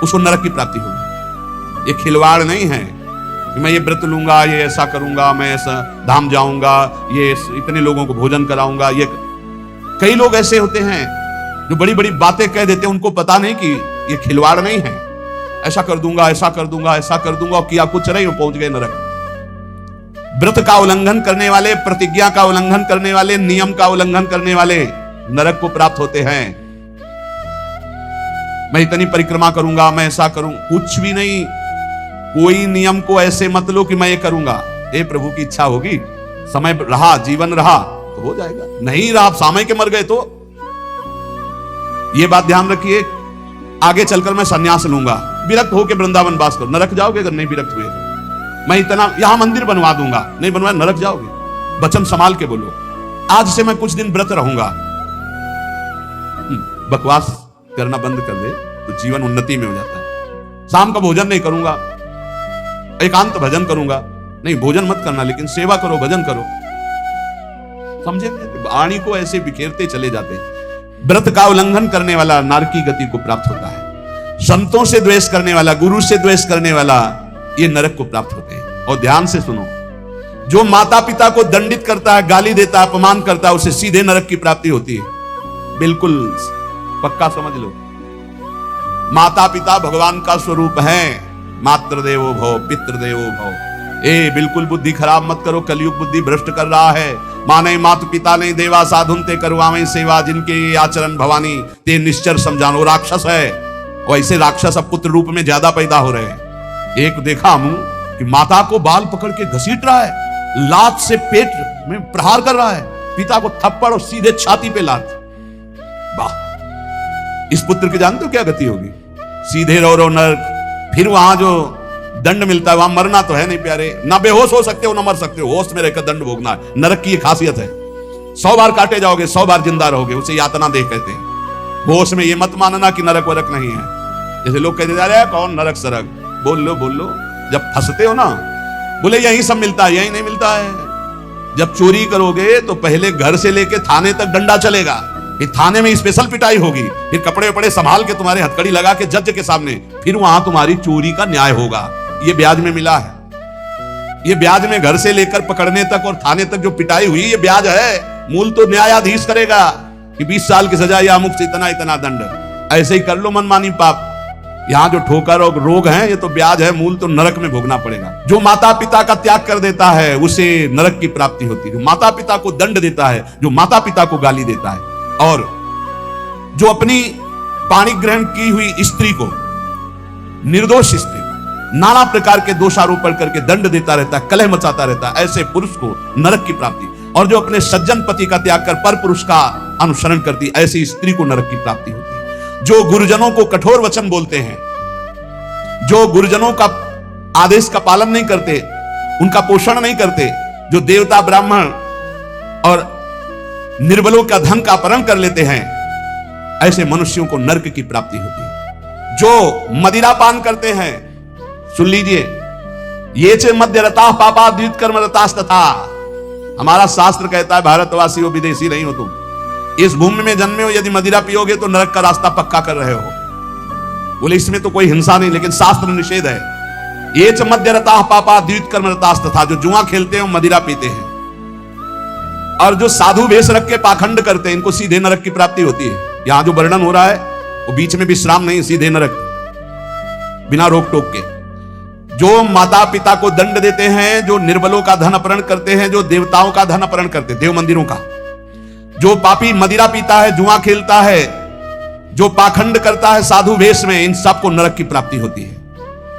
उसको नरक की प्राप्ति होगी। ये खिलवाड़ नहीं है कि मैं ये व्रत लूंगा, ये ऐसा करूंगा, मैं ऐसा धाम जाऊंगा, ये इतने लोगों को भोजन कराऊंगा। ये कई लोग ऐसे होते हैं जो बड़ी बड़ी बातें कह देते हैं, उनको पता नहीं कि ये खिलवाड़ नहीं है। ऐसा कर दूंगा, ऐसा कर दूंगा, ऐसा कर दूंगा, और किया कुछ नहीं, पहुंच गए नरक। व्रत का उल्लंघन करने वाले, प्रतिज्ञा का उल्लंघन करने वाले, नियम का उल्लंघन करने वाले नरक को प्राप्त होते हैं। मैं इतनी परिक्रमा करूंगा, मैं ऐसा करूं, कुछ भी नहीं। कोई नियम को ऐसे मत लो कि मैं ये करूंगा। ए प्रभु की इच्छा होगी, समय रहा, जीवन रहा तो हो जाएगा, नहीं रहा, सामय के मर गए तो। ये बात ध्यान रखिए, आगे चलकर मैं सन्यास लूंगा, विरक्त होकर वृंदावन वास करो, नरक जाओगे अगर नहीं विरक्त हुए। मैं इतना यहां मंदिर बनवा दूंगा, नहीं बनवाया नरक जाओगे। वचन संभाल के बोलो, आज से मैं कुछ दिन व्रत रहूंगा। बकवास करना बंद कर दे तो जीवन उन्नति में हो जाता है। शाम का भोजन नहीं करूंगा, एकांत भजन करूंगा, नहीं भोजन मत करना, लेकिन सेवा करो, भजन करो। समझे? वाणी को ऐसे बिखेरते चले जाते हैं। व्रत का उल्लंघन करने वाला नारकी गति को प्राप्त होता है। संतों से द्वेष करने वाला, गुरु से द्वेष करने वाला, ये नरक को प्राप्त होते हैं। और ध्यान से सुनो, जो माता पिता को दंडित करता है, गाली देता है, अपमान करता है, उसे सीधे नरक की प्राप्ति होती है। बिल्कुल पक्का समझ लो। माता पिता भगवान का स्वरूप है। मातृदेवो भव, पितृदेवो भव। बिल्कुल बुद्धि खराब मत करो, कलयुग बुद्धि भ्रष्ट कर रहा है। माने मात पिता नहीं देवा साधुन ते करवावे सेवा, जिनके ये आचरण भवानी ते निश्चर समझानो। राक्षस है, और ऐसे राक्षस अब पुत्र रूप में ज्यादा पैदा हो रहे हैं। एक देखा हूं कि माता को बाल पकड़ के घसीट रहा है, लात से पेट में प्रहार कर रहा है, पिता को थप्पड़ और सीधे छाती पे लात। वाह, इस पुत्र के जानते हो क्या गति होगी? सीधे रो नरक। फिर वहां जो दंड मिलता है, वहां मरना तो है नहीं प्यारे, ना बेहोश हो सकते हो ना मर सकते हो, होश में रहकर दंड भोगना है। नरक की ये खासियत है। 100 बार काटे जाओगे, 100 बार जिंदा रहोगे, उसे यातना देह कहते हैं। होश में ये मत मानना कि नरक वरक नहीं है। जैसे लोग कहते जा रहे हैं कौन नरक सरक, बोल लो बोल लो। जब फंसते हो ना, बोले यही सब मिलता है, यही नहीं मिलता है। जब चोरी करोगे तो पहले घर से लेके थाने तक डंडा चलेगा, फिर थाने में स्पेशल पिटाई होगी, फिर कपड़े वपड़े संभाल के तुम्हारे हथकड़ी लगा के जज के सामने, फिर वहां तुम्हारी चोरी का न्याय होगा। ये ब्याज में मिला है। ये ब्याज में घर से लेकर पकड़ने तक और थाने तक जो पिटाई हुई, ये ब्याज है। मूल तो न्यायाधीश करेगा कि 20 साल की सजा या मुफ्त इतना इतना दंड। ऐसे ही कर लो मनमानी पाप। यहां जो ठोकर और रोग हैं, ये तो ब्याज है, मूल तो नरक में भोगना पड़ेगा। जो माता पिता का त्याग कर देता है उसे नरक की प्राप्ति होती है। जो माता पिता को दंड देता है, जो माता पिता को गाली देता है, और जो अपनी पाणी ग्रहण की हुई स्त्री को, निर्दोष स्त्री नाना प्रकार के दोषारोपण करके दंड देता रहता है, कलह मचाता रहता है, ऐसे पुरुष को नरक की प्राप्ति। और जो अपने सज्जन पति का त्याग कर पर पुरुष का अनुसरण करती, ऐसी स्त्री को नरक की प्राप्ति होती है। जो गुरुजनों को कठोर वचन बोलते हैं, जो गुरुजनों का आदेश का पालन नहीं करते, उनका पोषण नहीं करते, जो देवता ब्राह्मण और निर्बलों का धन का अपहरण कर लेते हैं, ऐसे मनुष्यों को नरक की प्राप्ति होती है। जो मदिरा पान करते हैं, सुन लीजिए, ये चे मध्य रता पापा द्वित कर्म रतास तथा। हमारा शास्त्र कहता है भारतवासी हो, विदेशी नहीं हो तुम, इस भूमि में जन्मे हो, यदि मदिरा पियोगे तो नरक का रास्ता पक्का कर रहे हो। बोले इसमें तो कोई हिंसा नहीं, लेकिन शास्त्र निषेध है। ये च मध्य रता पापा द्वित कर्म रतास तथा, जो जुआ खेलते हैं मदिरा पीते हैं, और जो साधु भेष रख के पाखंड करते हैं, इनको सीधे नरक की प्राप्ति होती है। यहां जो वर्णन हो रहा है वो बीच में विश्राम नहीं, सीधे नरक, बिना रोक टोक के। जो माता पिता को दंड देते हैं, जो निर्बलों का धन अपहरण करते हैं, जो देवताओं का धन अपहरण करते हैं, देव मंदिरों का, जो पापी मदिरा पीता है, जुआ खेलता है, जो पाखंड करता है साधु भेष में, इन सबको नरक की प्राप्ति होती है।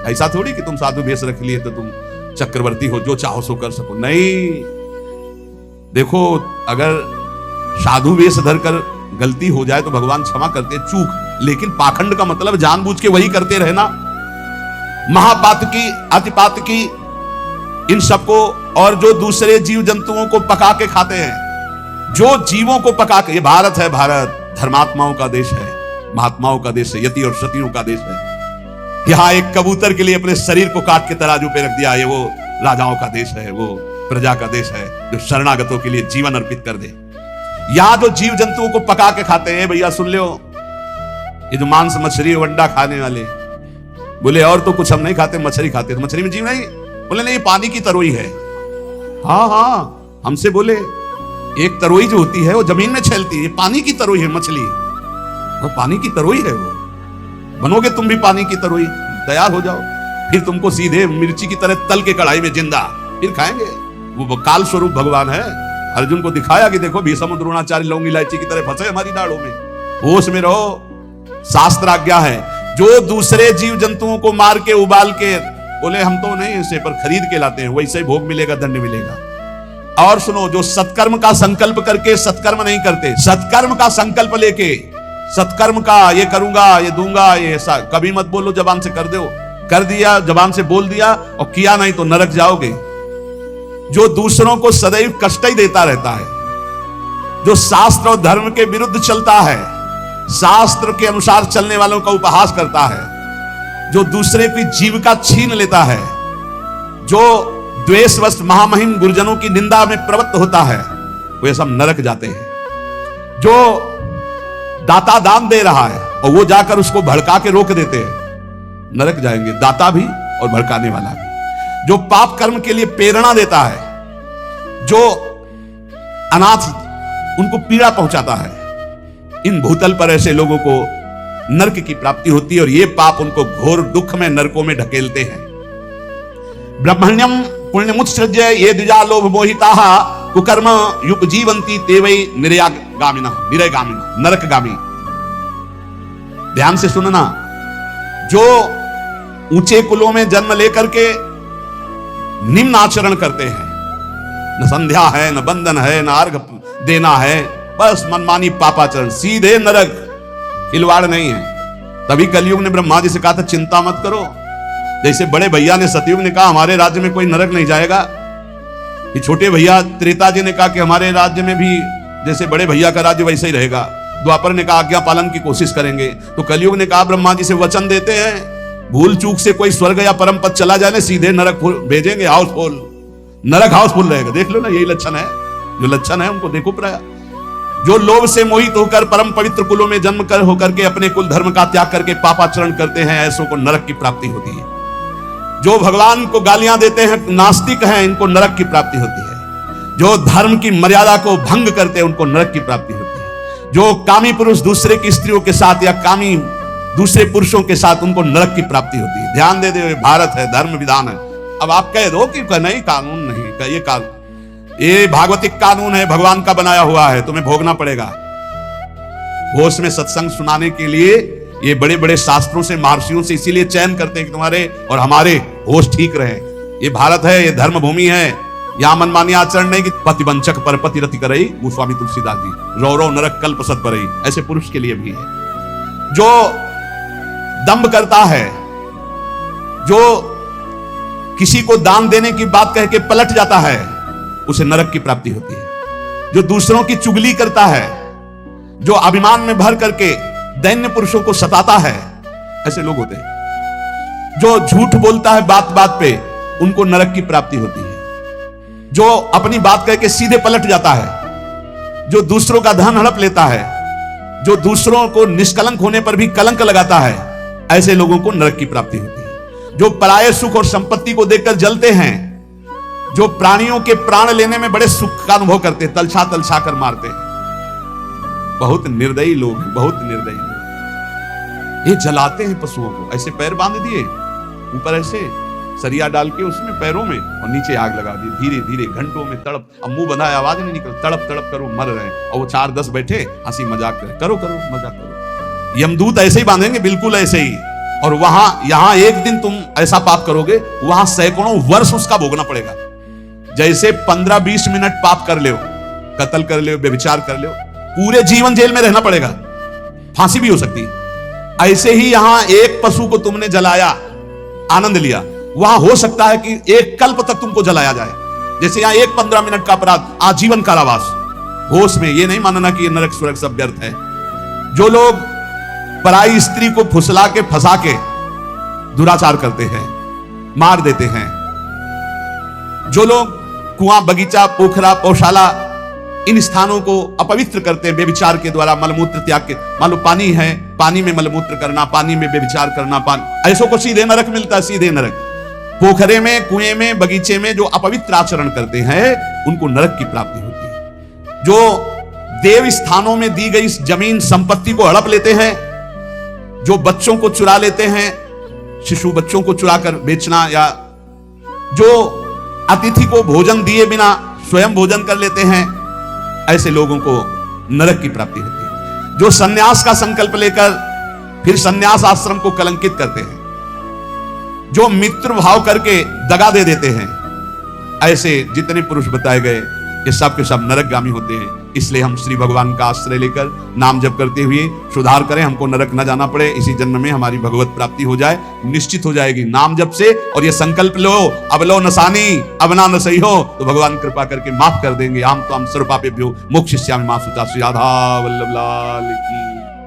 ऐसा थोड़ी कि तुम साधु भेष रख लिए तो तुम चक्रवर्ती हो, जो चाहो सो कर सको, नहीं। देखो, अगर साधु वेश धरकर गलती हो जाए तो भगवान क्षमा करते, चूक, लेकिन पाखंड का मतलब जानबूझ के वही करते रहना, महापात की, अतिपात की, इन सबको, और जो दूसरे जीव जंतुओं को पका के खाते हैं, जो जीवों को पका के, ये भारत है, भारत धर्मात्माओं का देश है, महात्माओं का देश है, यति और सतियों का देश है। यहां एक कबूतर के लिए अपने शरीर को काट के तराजू पे रख दिया, ये वो राजाओं का देश है, वो प्रजा का देश है, जो शरणागतों के लिए जीवन अर्पित कर दे। यहां जो जीव जंतुओं को पका के खाते हैं, भैया सुन लो, ये जो मांस मछली अंडा खाने वाले, बोले और तो कुछ हम नहीं खाते, मछली खाते, तो मछली में जीव नहीं? बोले नहीं, पानी की तरोई है। हाँ हाँ, हमसे बोले एक तरोई जो होती है वो जमीन में छेलती है, पानी की तरोई है मछली, वो पानी की तरोई है। वो बनोगे तुम भी पानी की तरोई, तैयार हो जाओ, फिर तुमको सीधे मिर्ची की तरह तल के कढ़ाई में जिंदा फिर खाएंगे। वो काल स्वरूप भगवान है, अर्जुन को दिखाया कि देखो भीष्म द्रोणाचार्य लौंग इलायची की तरह फंसे हमारी दाढ़ों में, होश में रहो, शास्त्र आज्ञा है। जो दूसरे जीव जंतुओं को मार के उबाल के, बोले हम तो नहीं इसे पर खरीद के लाते हैं, वैसे ही भोग मिलेगा, दंड मिलेगा। और सुनो, जो सत्कर्म का संकल्प करके सत्कर्म नहीं करते, सत्कर्म का संकल्प लेके, सत्कर्म का ये करूंगा, ये दूंगा, ये ऐसा कभी मत बोलो, जबान से कर दो, कर दिया, जबान से बोल दिया और किया नहीं तो नरक जाओगे। जो दूसरों को सदैव कष्ट ही देता रहता है, जो शास्त्र और धर्म के विरुद्ध चलता है, शास्त्र के अनुसार चलने वालों का उपहास करता है, जो दूसरे की जीविका छीन लेता है, जो द्वेषवश महामहिम गुरुजनों की निंदा में प्रवृत्त होता है, वे सब नरक जाते हैं। जो दाता दान दे रहा है और वो जाकर उसको भड़का के रोक देते हैं, नरक जाएंगे, दाता भी और भड़काने वाला भी। जो पाप कर्म के लिए प्रेरणा देता है, जो अनाथ उनको पीड़ा पहुंचाता है, इन भूतल पर ऐसे लोगों को नरक की प्राप्ति होती है और ये पाप उनको घोर दुख में नरकों में ढकेलते हैं। ब्रह्मण्यम पुण्यमुत्सृज्य ये द्विजा लोभ मोहिता कुकर्म युपजीवंती तेवै निर्यागामिना निरयगामिना नरकगामी। ध्यान से सुनना, जो ऊंचे कुलों में जन्म लेकर के निम्न आचरण करते हैं, न संध्या है, न बंधन है, न अर्घ देना है, बस मनमानी पापाचरण, सीधे नरक, खिलवाड़ नहीं है। तभी कलयुग ने ब्रह्मा जी से कहा था चिंता मत करो, जैसे बड़े भैया ने सतयुग ने कहा हमारे राज्य में कोई नरक नहीं जाएगा, कि छोटे भैया त्रेता जी ने कहा कि हमारे राज्य में भी जैसे बड़े भैया का राज्य वैसे ही रहेगा, द्वापर ने कहा आज्ञा पालन की कोशिश करेंगे, तो कलयुग ने कहा ब्रह्मा जी से वचन देते हैं भूल चूक से कोई स्वर्ग या परम पद चला जाए सीधे नरक भेजेंगे, हाउसफुल, नरक हाउसफुल रहेगा। देख लो ना, यही लक्षण है, जो लक्षण है उनको देखो प्राय। जो लोभ से मोहित होकर परम पवित्र कुलों में जन्म कर होकर के अपने कुल धर्म का त्याग करके पापाचरण करते हैं, ऐसों को नरक की प्राप्ति होती है। जो भगवान को गालियां देते हैं, नास्तिक हैं, इनको नरक की प्राप्ति होती है। जो धर्म की मर्यादा को भंग करते हैं, उनको नरक की प्राप्ति होती है। जो कामी पुरुष दूसरे की स्त्रियों के साथ या कामी दूसरे पुरुषों के साथ, उनको नरक की प्राप्ति होती है। ध्यान दे दे, भारत है, धर्म विधान है। अब आप कह दो कि नहीं कानून नहीं, ये कानून, ये भागवतिक कानून है, भगवान का बनाया हुआ है, तुम्हें भोगना पड़ेगा। होश में सत्संग सुनाने के लिए ये बड़े बड़े शास्त्रों से, महर्षियों से इसीलिए चयन करते हैं कि तुम्हारे और हमारे होश ठीक रहे। ये भारत है, ये धर्म भूमि है, यहां मनमानी आचरण नहीं कि पतिवंचक पर पति रति करई, गोस्वामी तुलसीदास जी, रौरव नरक कल्प सत परई, ऐसे पुरुष के लिए भी है। जो दंभ करता है, जो किसी को दान देने की बात कह के पलट जाता है, उसे नरक की प्राप्ति होती है। जो दूसरों की चुगली करता है, जो अभिमान में भर करके दैन्य पुरुषों को सताता है, ऐसे लोग होते हैं। जो झूठ बोलता है बात बात पे, उनको नरक की प्राप्ति होती है। जो अपनी बात कह के सीधे पलट जाता है, जो दूसरों का धन हड़प लेता है, जो दूसरों को निष्कलंक होने पर भी कलंक लगाता है, ऐसे लोगों को नरक की प्राप्ति होती है। जो पराये सुख और संपत्ति को देखकर जलते हैं, जो प्राणियों के प्राण लेने में बड़े सुख का अनुभव करते, तलछा तलछा कर मारते हैं, बहुत निर्दयी लोग हैं, बहुत निर्दयी लोग। ये जलाते हैं पशुओं को, ऐसे पैर बांध दिए, ऊपर ऐसे सरिया डाल के उसमें पैरों में, और नीचे आग लगा दी। धीरे धीरे घंटों में तड़प, अब मुंह बंधा है, आवाज नहीं निकल, तड़प तड़प करो, मर रहे हैं। और वो 4-10 बैठे हंसी मजाक करो करो मजाक करो। यमदूत ऐसे ही बांधेंगे, बिल्कुल ऐसे ही। और यहां एक दिन तुम ऐसा पाप करोगे, वहां सैकड़ों वर्ष उसका भोगना पड़ेगा। जैसे 15-20 मिनट पाप कर ले, कत्ल कर ले, व्यभिचार कर ले, पूरे जीवन जेल में रहना पड़ेगा, फांसी भी हो सकती है। ऐसे ही यहां एक पशु को तुमने जलाया, आनंद लिया, वहां हो सकता है कि एक कल्प तक तुमको जलाया जाए। जैसे यहां एक 15 मिनट का अपराध, आजीवन कारावास। होश में ये नहीं मानना कि ये नरक स्वर्ग सब व्यर्थ है। जो लोग पराई स्त्री को फुसला के फंसा के दुराचार करते हैं, मार देते हैं, जो लोग कुआं, बगीचा, पोखरा, पौशाला, इन स्थानों को अपवित्र करते हैं व्यभिचार के द्वारा, मलमूत्र त्याग के। मान लो पानी है, पानी में मलमूत्र करना, पानी में व्यभिचार करना, पानी, ऐसों को सीधे नरक मिलता है, सीधे नरक। पोखरे में, कुएं में, बगीचे में जो अपवित्र आचरण करते हैं, उनको नरक की प्राप्ति होती है। जो देव स्थानों में दी गई जमीन संपत्ति को हड़प लेते हैं, जो बच्चों को चुरा लेते हैं, शिशु बच्चों को चुरा कर बेचना, या जो अतिथि को भोजन दिए बिना स्वयं भोजन कर लेते हैं, ऐसे लोगों को नरक की प्राप्ति होती है। जो सन्यास का संकल्प लेकर फिर सन्यास आश्रम को कलंकित करते हैं, जो मित्र भाव करके दगा दे देते हैं, ऐसे जितने पुरुष बताए गए, ये सब के सब नरकगामी होते हैं। इसलिए हम श्री भगवान का आश्रय लेकर नाम जप करते हुए सुधार करें, हमको नरक न जाना पड़े, इसी जन्म में हमारी भगवत प्राप्ति हो जाए, निश्चित हो जाएगी नाम जप से। और ये संकल्प लो, अब लो नसानी, अब ना नसई हो, तो भगवान कृपा करके माफ कर देंगे। हम तो हम सर्वपापेभ्यो मोक्षयिष्यामि मा शुचः। श्री राधा वल्लभ लाल की।